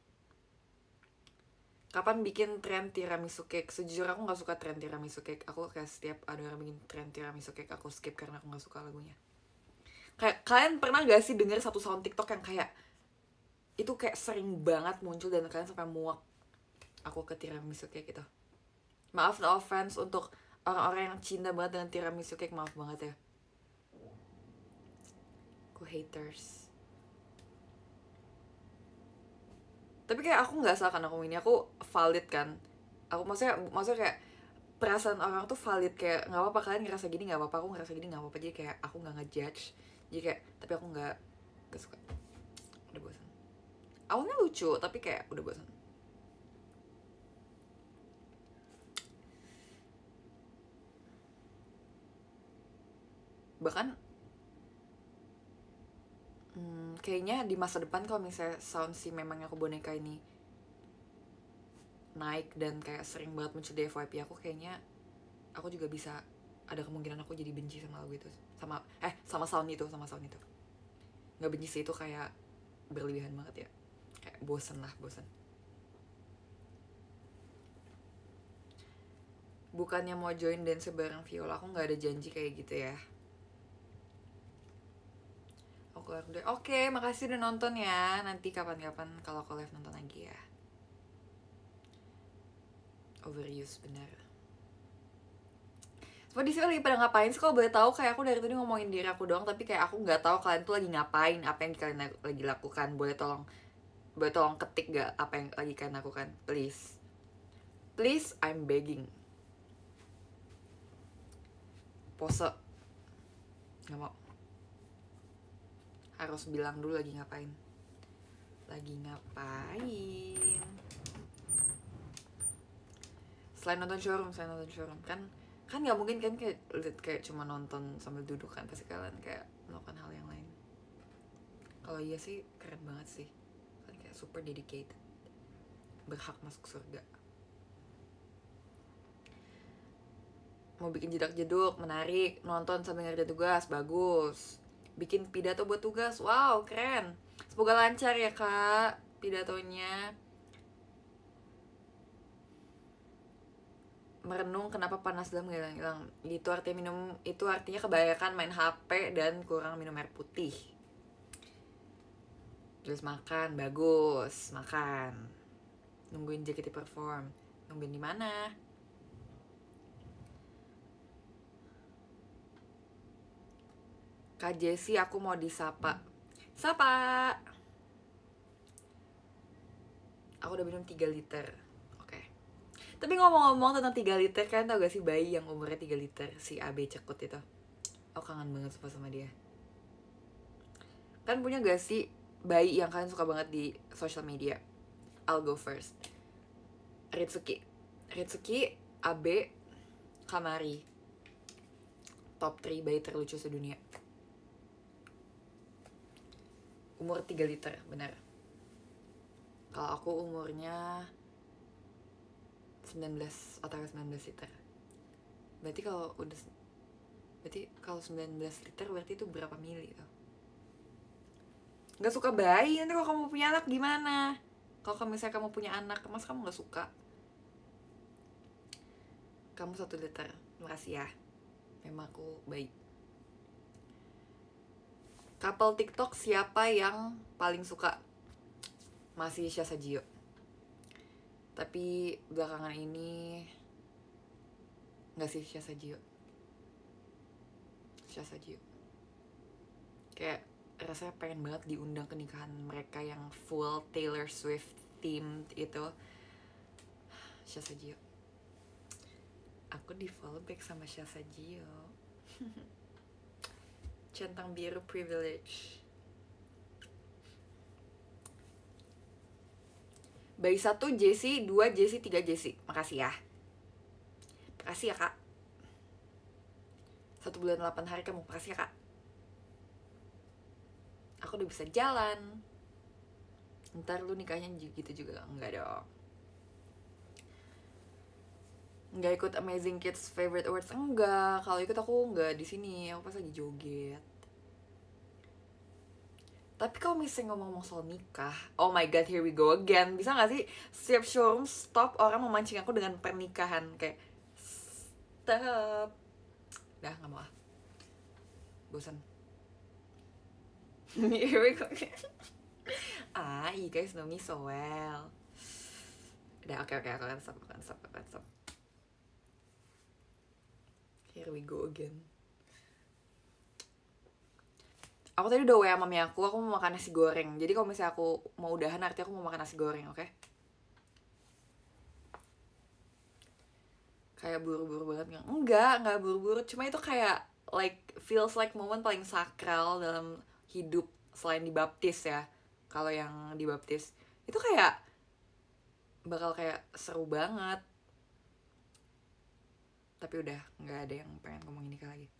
Kapan bikin tren tiramisu cake? Sejujurnya aku gak suka tren tiramisu cake. Aku kayak setiap ada orang bikin tren tiramisu cake, aku skip karena aku gak suka lagunya. Kayak kalian pernah gak sih denger satu sound TikTok yang kayak itu kayak sering banget muncul dan kalian sampai muak? Aku ke tiramisu cake gitu. Maaf, no offense untuk orang-orang yang cinta banget dengan tiramisu cake, maaf banget ya. Aku haters. Tapi kayak aku nggak salah kan aku ini, aku valid kan. Aku maksudnya kayak perasaan orang tuh valid, kayak nggak apa-apa kalian ngerasa gini, nggak apa-apa aku ngerasa gini, nggak apa-apa. Jadi kayak aku nggak ngejudge. Jadi kayak, tapi aku nggak suka. Udah bosan. Awalnya lucu, tapi kayak udah bosan. Bahkan kayaknya di masa depan kalau misalnya sound si memang aku boneka ini naik dan kayak sering banget muncul di FYP aku, kayaknya aku juga bisa ada kemungkinan aku jadi benci sama lagu itu, sama sound itu. Nggak benci sih, itu kayak berlebihan banget ya, kayak bosen. Bukannya mau join dance bareng Viola, aku nggak ada janji kayak gitu ya. Aku keluar dulu. Oke, makasih udah nonton ya. Nanti kapan-kapan kalau aku live nonton lagi ya. Overuse bener. Semua di sini lagi pada ngapain sih? Kalau boleh tahu, kayak aku dari tadi ngomongin diri aku doang, tapi kayak aku nggak tahu kalian tuh lagi ngapain, apa yang kalian lagi lakukan. Boleh tolong ketik gak apa yang lagi kalian lakukan, please. Please, I'm begging. Pose. Nggak mau. Harus bilang dulu lagi ngapain. Selain nonton showroom kan nggak mungkin kan kayak cuma nonton sambil duduk kan, pasti kalian kayak melakukan hal yang lain. Kalau iya sih keren banget sih, kan kayak super dedicated, berhak masuk surga. Mau bikin jedak jeduk menarik, nonton sambil ngerjain tugas, bagus. Bikin pidato buat tugas, wow keren. Semoga lancar ya kak pidatonya. Merenung kenapa panas dalam gak hilang. Itu artinya kebanyakan main HP dan kurang minum air putih. Terus makan, bagus, makan. Nungguin JKT perform. Nungguin di mana? Kak Jessie, aku mau disapa. Sapa. Aku udah minum 3 liter. Tapi ngomong-ngomong tentang 3 liter, kalian tau gak sih bayi yang umurnya 3 liter, si AB Cekut itu? Aku kangen banget sama dia. Kan punya gak sih bayi yang kalian suka banget di social media? I'll go first. Ritsuki, AB, Kamari. Top 3 bayi terlucu sedunia. Umur 3 liter, benar. Kalau aku umurnya 19 liter. Berarti kalau 19 liter berarti itu berapa mili tuh? Gak suka bayi, nanti kalau kamu punya anak gimana? Kalau misalnya kamu punya anak, mas kamu gak suka? Kamu 1 liter, makasih ya. Memang aku baik. Couple TikTok siapa yang paling suka? Masih Syasa Jio. Tapi belakangan ini nggak sih Syasa Jio. Kayak rasanya pengen banget diundang ke nikahan mereka yang full Taylor Swift themed itu. Syasa Jio. Aku di follow back sama Syasa Jio. Centang biru privilege. Bayi 1 Jessie, 2 Jessie, 3 Jessie. Makasih ya. Makasih ya kak. 1 bulan 8 hari kamu. Makasih ya kak. Aku udah bisa jalan. Ntar lu nikahnya gitu juga. Enggak dong. Enggak ikut Amazing Kids Favorite Awards. Enggak. Kalau ikut aku enggak di sini. Aku pas lagi joget. Tapi kalau misalnya ngomong soal nikah, oh my god, here we go again. Bisa gak sih setiap showroom stop orang memancing aku dengan pernikahan? Kayak stop. Udah, gak mau ah. Bosan. Here we go again. You guys know me so well. Udah, oke, aku akan stop. Here we go again. Aku tadi udah WA mami aku mau makan nasi goreng. Jadi kalau misalnya aku mau udahan, artinya aku mau makan nasi goreng, oke? Kayak buru-buru banget nggak? Enggak buru-buru. Cuma itu kayak feels like moment paling sakral dalam hidup selain dibaptis ya. Kalau yang dibaptis itu kayak bakal kayak seru banget. Tapi udah nggak ada yang pengen ngomongin nikah lagi.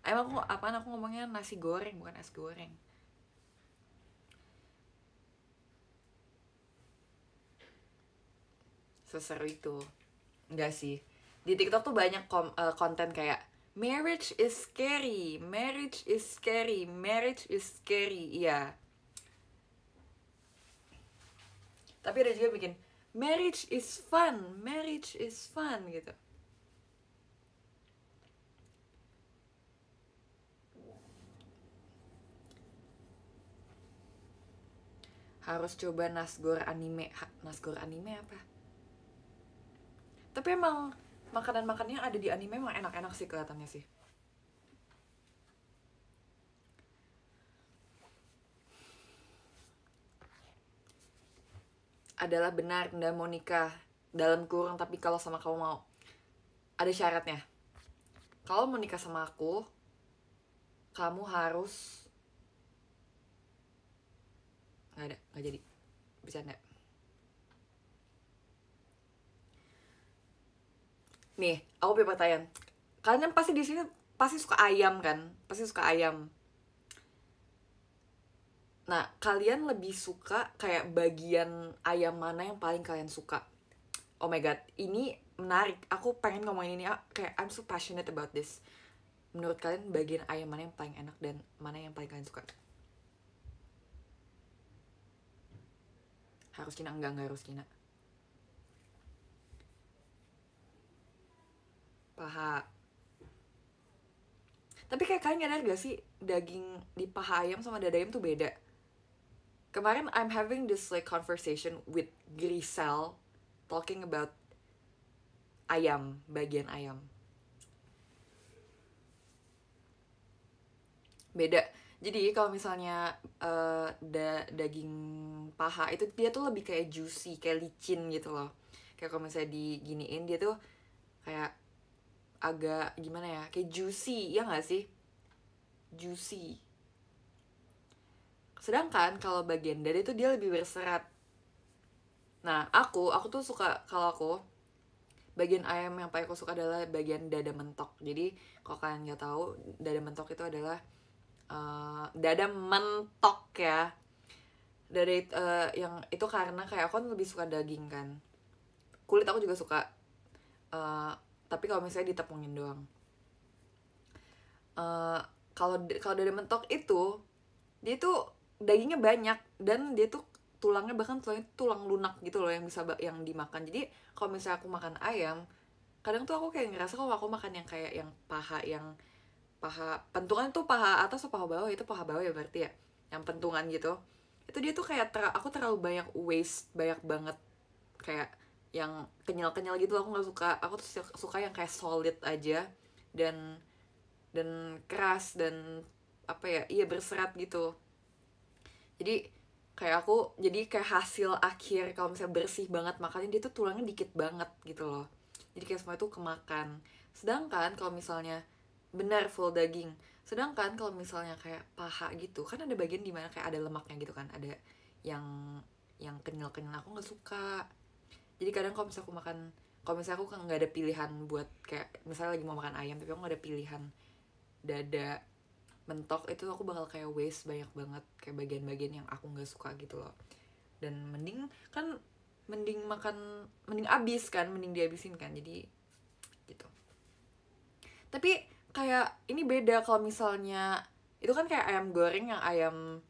Emang aku ngomongnya nasi goreng bukan es goreng. Seseru itu. Enggak sih. Di TikTok tuh banyak konten kayak marriage is scary, marriage is scary, marriage is scary. Iya. Tapi ada juga bikin marriage is fun, marriage is fun gitu. Harus coba Nasgor anime. Nasgor anime apa? Tapi emang makanan-makannya ada di anime emang enak-enak sih kelihatannya sih. Adalah benar Nda mau nikah dalam kurung, tapi kalau sama kamu mau ada syaratnya. Kalau mau nikah sama aku, kamu harus nggak jadi bercanda. Nih, aku punya pertanyaan. Kalian pasti di sini pasti suka ayam kan? Pasti suka ayam. Nah, kalian lebih suka kayak bagian ayam mana yang paling kalian suka? Oh my god, ini menarik. Aku pengen ngomongin ini kayak I'm so passionate about this. Menurut kalian bagian ayam mana yang paling enak dan mana yang paling kalian suka? Harus Cina? Enggak harus Cina. Paha. Tapi kayak kalian nyadar gak sih daging di paha ayam sama dada ayam tuh beda? Kemarin I'm having this like conversation with Grisel talking about ayam, bagian ayam. Beda. Jadi kalau misalnya daging paha itu dia tuh lebih kayak juicy, kayak licin gitu loh. Kayak kalau misalnya diginiin dia tuh kayak agak gimana ya, kayak juicy, ya nggak sih? Juicy. Sedangkan kalau bagian dada itu dia lebih berserat. Nah, aku tuh suka, kalau aku bagian ayam yang paling aku suka adalah bagian dada mentok. Jadi kalau kalian nggak tahu, dada mentok itu adalah dada mentok ya. Dada yang itu karena kayak aku kan lebih suka daging kan. Kulit aku juga suka. Tapi kalau misalnya ditepungin doang. Kalau dada mentok itu dia tuh dagingnya banyak dan dia tuh tulangnya bahkan tulangnya tulang lunak gitu loh yang bisa yang dimakan. Jadi kalau misalnya aku makan ayam, kadang tuh aku kayak ngerasa kalau aku makan yang kayak yang paha pentungan tuh paha atas atau paha bawah, itu paha bawah ya berarti ya, yang pentungan gitu, itu dia tuh kayak aku terlalu banyak waste, banyak banget kayak yang kenyal gitu. Aku nggak suka. Aku tuh suka yang kayak solid aja dan keras dan apa ya, iya berserat gitu. Jadi kayak aku jadi kayak hasil akhir kalau misalnya bersih banget makannya, dia tuh tulangnya dikit banget gitu loh. Jadi kayak semua itu kemakan. Sedangkan kalau misalnya benar full daging. Sedangkan kalau misalnya kayak paha gitu, kan ada bagian dimana kayak ada lemaknya gitu kan, ada yang kenyal aku nggak suka. Jadi kadang kalau misalnya aku makan, kalau misalnya aku kan nggak ada pilihan buat kayak misalnya lagi mau makan ayam tapi aku nggak ada pilihan dada mentok, itu aku bakal kayak waste banyak banget kayak bagian-bagian yang aku nggak suka gitu loh. Dan mending abis kan, mending dihabisin kan, jadi gitu. Tapi kayak ini beda kalau misalnya itu kan kayak ayam goreng yang ayam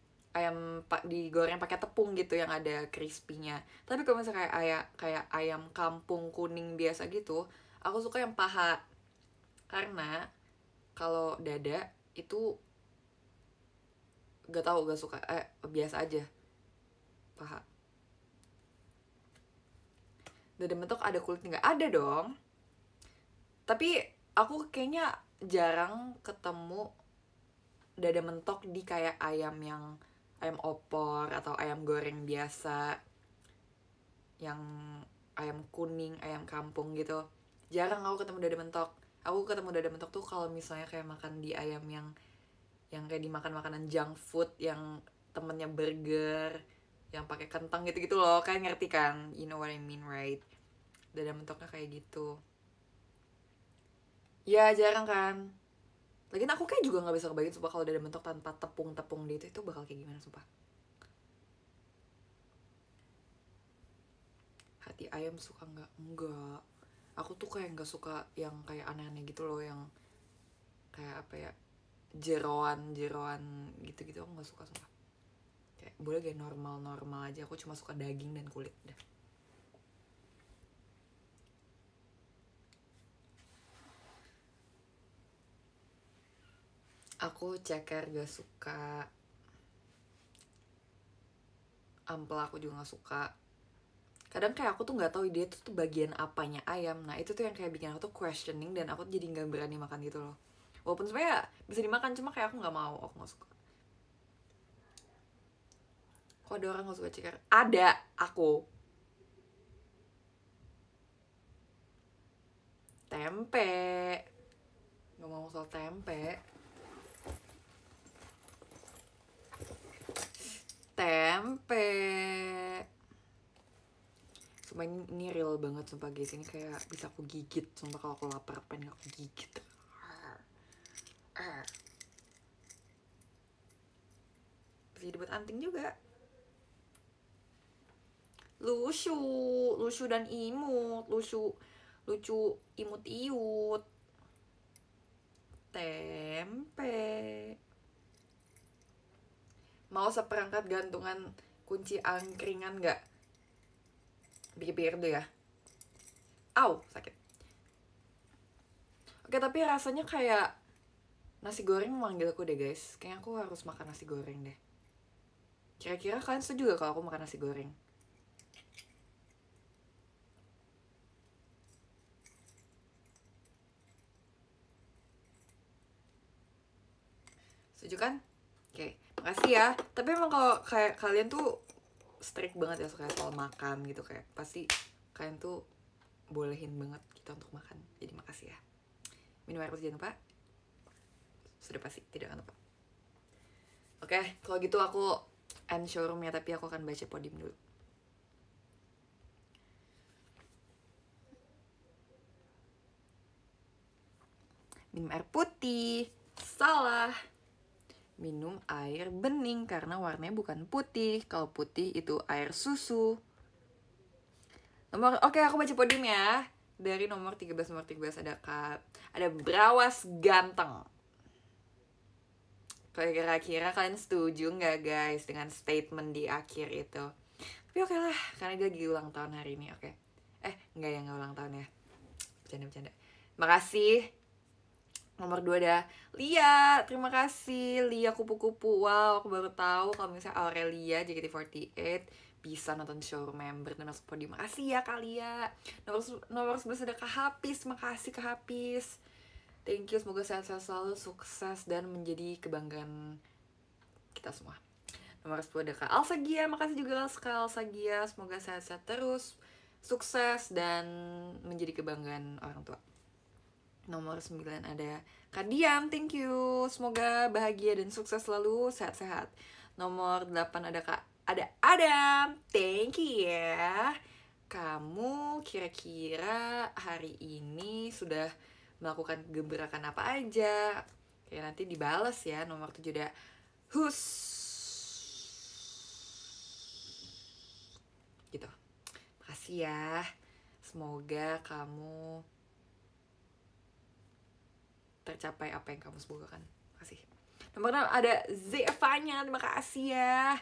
digoreng pakai tepung gitu yang ada crispy-nya. Tapi kalau misalnya kayak ayam kampung kuning biasa gitu, aku suka yang paha. Karena kalau dada itu gak tahu, gak suka, biasa aja paha. Dada mentok ada kulitnya nggak? Ada dong. Tapi aku kayaknya jarang ketemu dada mentok di kayak ayam opor atau ayam goreng biasa, yang ayam kuning, ayam kampung gitu. Jarang aku ketemu dada mentok. Aku ketemu dada mentok tuh kalau misalnya kayak makan di ayam yang kayak dimakan makanan junk food yang temennya burger yang pakai kentang gitu loh. Kalian ngerti kan? You know what I mean, right? Dada mentoknya kayak gitu. Ya jarang kan. Lagian aku kayak juga nggak bisa kebayang sumpah kalau dada mentok tanpa tepung di itu bakal kayak gimana sumpah. Hati ayam suka nggak? Enggak. Aku tuh kayak nggak suka yang kayak aneh-aneh gitu loh, yang kayak apa ya, jeroan gitu aku nggak suka sumpah. Kayak boleh kayak normal aja, aku cuma suka daging dan kulit dah. Aku ceker gak suka, ampela aku juga gak suka. Kadang kayak aku tuh nggak tahu dia tuh bagian apanya ayam. Nah itu tuh yang kayak bikin aku tuh questioning, dan aku jadi nggak berani makan gitu loh. Walaupun sebenarnya bisa dimakan, cuma kayak aku nggak mau, aku nggak suka. Kok ada orang nggak suka ceker? Ada, aku. Tempe. Nggak mau soal tempe. Tempe. Sumpah ini real banget sumpah guys. Ini kayak bisa aku gigit. Sumpah kalau aku lapar pengen aku gigit. Bisa dibuat anting juga. Lucu dan imut. Lucu imut iut. Tempe. Mau seperangkat gantungan kunci angkringan gak? Pikir-pikir dulu ya. Au, sakit. Oke, tapi rasanya kayak nasi goreng memanggil aku deh guys. Kayaknya aku harus makan nasi goreng deh. Kira-kira kalian setuju gak kalau aku makan nasi goreng? Setuju kan? Oke, makasih ya. Tapi emang kalau kayak kalian tuh strict banget ya soal makan gitu, kayak pasti kalian tuh bolehin banget kita untuk makan. Jadi makasih ya. Minum air putih jangan lupa. Sudah pasti tidak akan lupa. Oke, kalau gitu aku end showroom ya, tapi aku akan baca podium dulu. Minum air putih. Salah. Minum air bening karena warnanya bukan putih. Kalau putih itu air susu. Oke, aku baca podium ya. Dari nomor 13 ada Brawas Ganteng. Kira-kira kalian setuju nggak guys dengan statement di akhir itu? Tapi oke lah, karena dia lagi ulang tahun hari ini. Oke. Enggak ya, nggak ulang tahun ya. Bercanda. Makasih. Nomor 2 ada Lia. Terima kasih Lia kupu-kupu. Wow, aku baru tahu kalau misalnya Aurelia JKT48 bisa nonton show member dan masuk podium. Makasih ya Kak Lia. Nomor 11 ada Kak Hafiz. Makasih Kak Hafiz. Thank you, semoga sehat-sehat selalu, sukses dan menjadi kebanggaan kita semua. Nomor 10 ada Kak Alsagia. Makasih juga Kak Alsagia. Semoga sehat-sehat terus, sukses dan menjadi kebanggaan orang tua. Nomor 9 ada Kak Diam, thank you. Semoga bahagia dan sukses selalu, sehat-sehat. Nomor 8 ada Adam, thank you ya. Kamu kira-kira hari ini sudah melakukan gebrakan apa aja? Kayak nanti dibalas ya. Nomor 7 ada Hus. Gitu. Makasih ya. Semoga kamu tercapai apa yang kamu semogakan. Makasih. Nomor 6 ada Zevanya, terima kasih ya.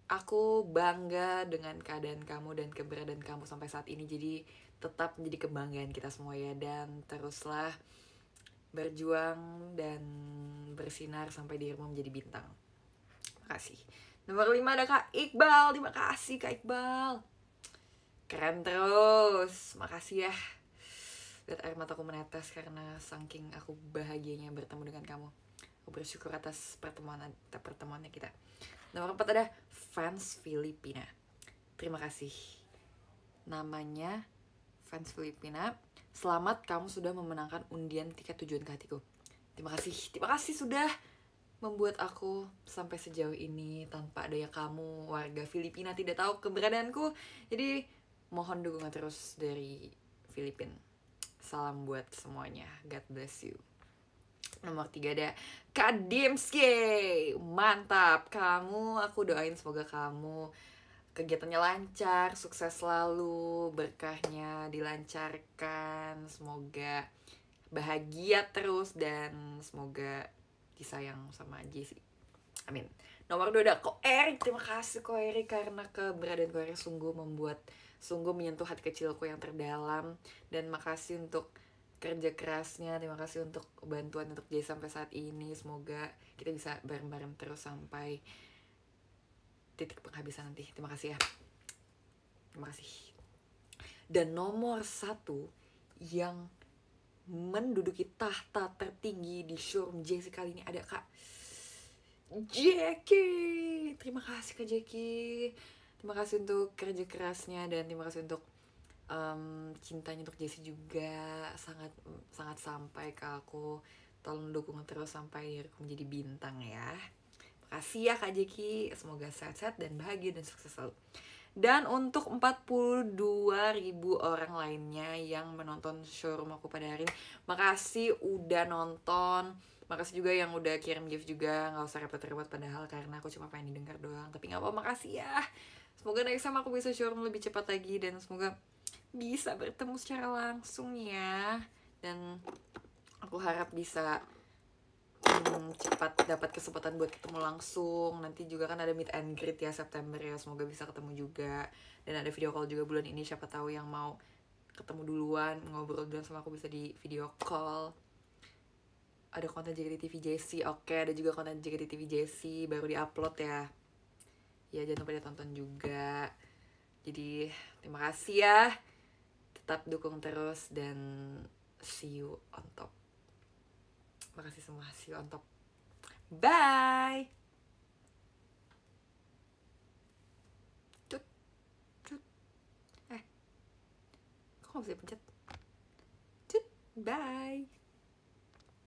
Aku bangga dengan keadaan kamu dan keberadaan kamu sampai saat ini. Jadi tetap menjadi kebanggaan kita semua ya. Dan teruslah berjuang dan bersinar sampai dirimu menjadi bintang. Makasih. Nomor 5 ada Kak Iqbal. Terima kasih Kak Iqbal. Keren terus. Makasih ya. Lihat air mataku menetes karena saking aku bahagianya bertemu dengan kamu. Aku bersyukur atas pertemuannya kita. Nomor 4 ada Fans Filipina. Terima kasih. Namanya Fans Filipina. Selamat, kamu sudah memenangkan undian tiket tujuan ke hatiku. Terima kasih sudah membuat aku sampai sejauh ini. Tanpa adanya kamu, warga Filipina tidak tahu keberadaanku. Jadi mohon dukungan terus dari Filipina. Salam buat semuanya. God bless you. Nomor 3 ada Kak Dimski. Mantap. Kamu, aku doain semoga kamu kegiatannya lancar, sukses selalu, berkahnya dilancarkan, semoga bahagia terus, dan semoga disayang sama Jessie. Amin. Nomor 2 ada Ko Erik. Terima kasih Ko Erik, karena keberadaan Ko Erik sungguh menyentuh hati kecilku yang terdalam. Dan makasih untuk kerja kerasnya, terima kasih untuk bantuan untuk Jessie sampai saat ini. Semoga kita bisa bareng-bareng terus sampai titik penghabisan nanti. Terima kasih ya. Terima kasih. Dan nomor 1 yang menduduki tahta tertinggi di showroom Jessie kali ini ada Kak Jackie. Terima kasih Kak Jackie. Terima kasih untuk kerja kerasnya, dan terima kasih untuk cintanya untuk Jessie juga. Sangat sampai ke aku. Tolong dukung terus sampai aku menjadi bintang ya. Makasih ya Kak Jackie. Semoga sehat-sehat dan bahagia dan sukses selalu. Dan untuk 42.000 orang lainnya yang menonton showroom aku pada hari ini, makasih udah nonton. Makasih juga yang udah kirim gift juga. Gak usah repot-repot padahal, karena aku cuma pengen didengar doang. Tapi gak apa-apa, makasih ya. Semoga next time aku bisa showroom lebih cepat lagi, dan semoga bisa bertemu secara langsung ya. Dan aku harap bisa cepat dapat kesempatan buat ketemu langsung. Nanti juga kan ada meet and greet ya September ya, semoga bisa ketemu juga. Dan ada video call juga bulan ini, siapa tahu yang mau ketemu duluan, ngobrol duluan sama aku bisa di video call. Ada konten JKT TV Jessie, oke, ada juga konten JKT TV Jessie baru di-upload ya. Ya jangan lupa ditonton juga. Jadi terima kasih ya. Tetap dukung terus, dan see you on top. Makasih semua, see you on top. Bye. Cut. Kok gak bisa pencet? Cut. Bye.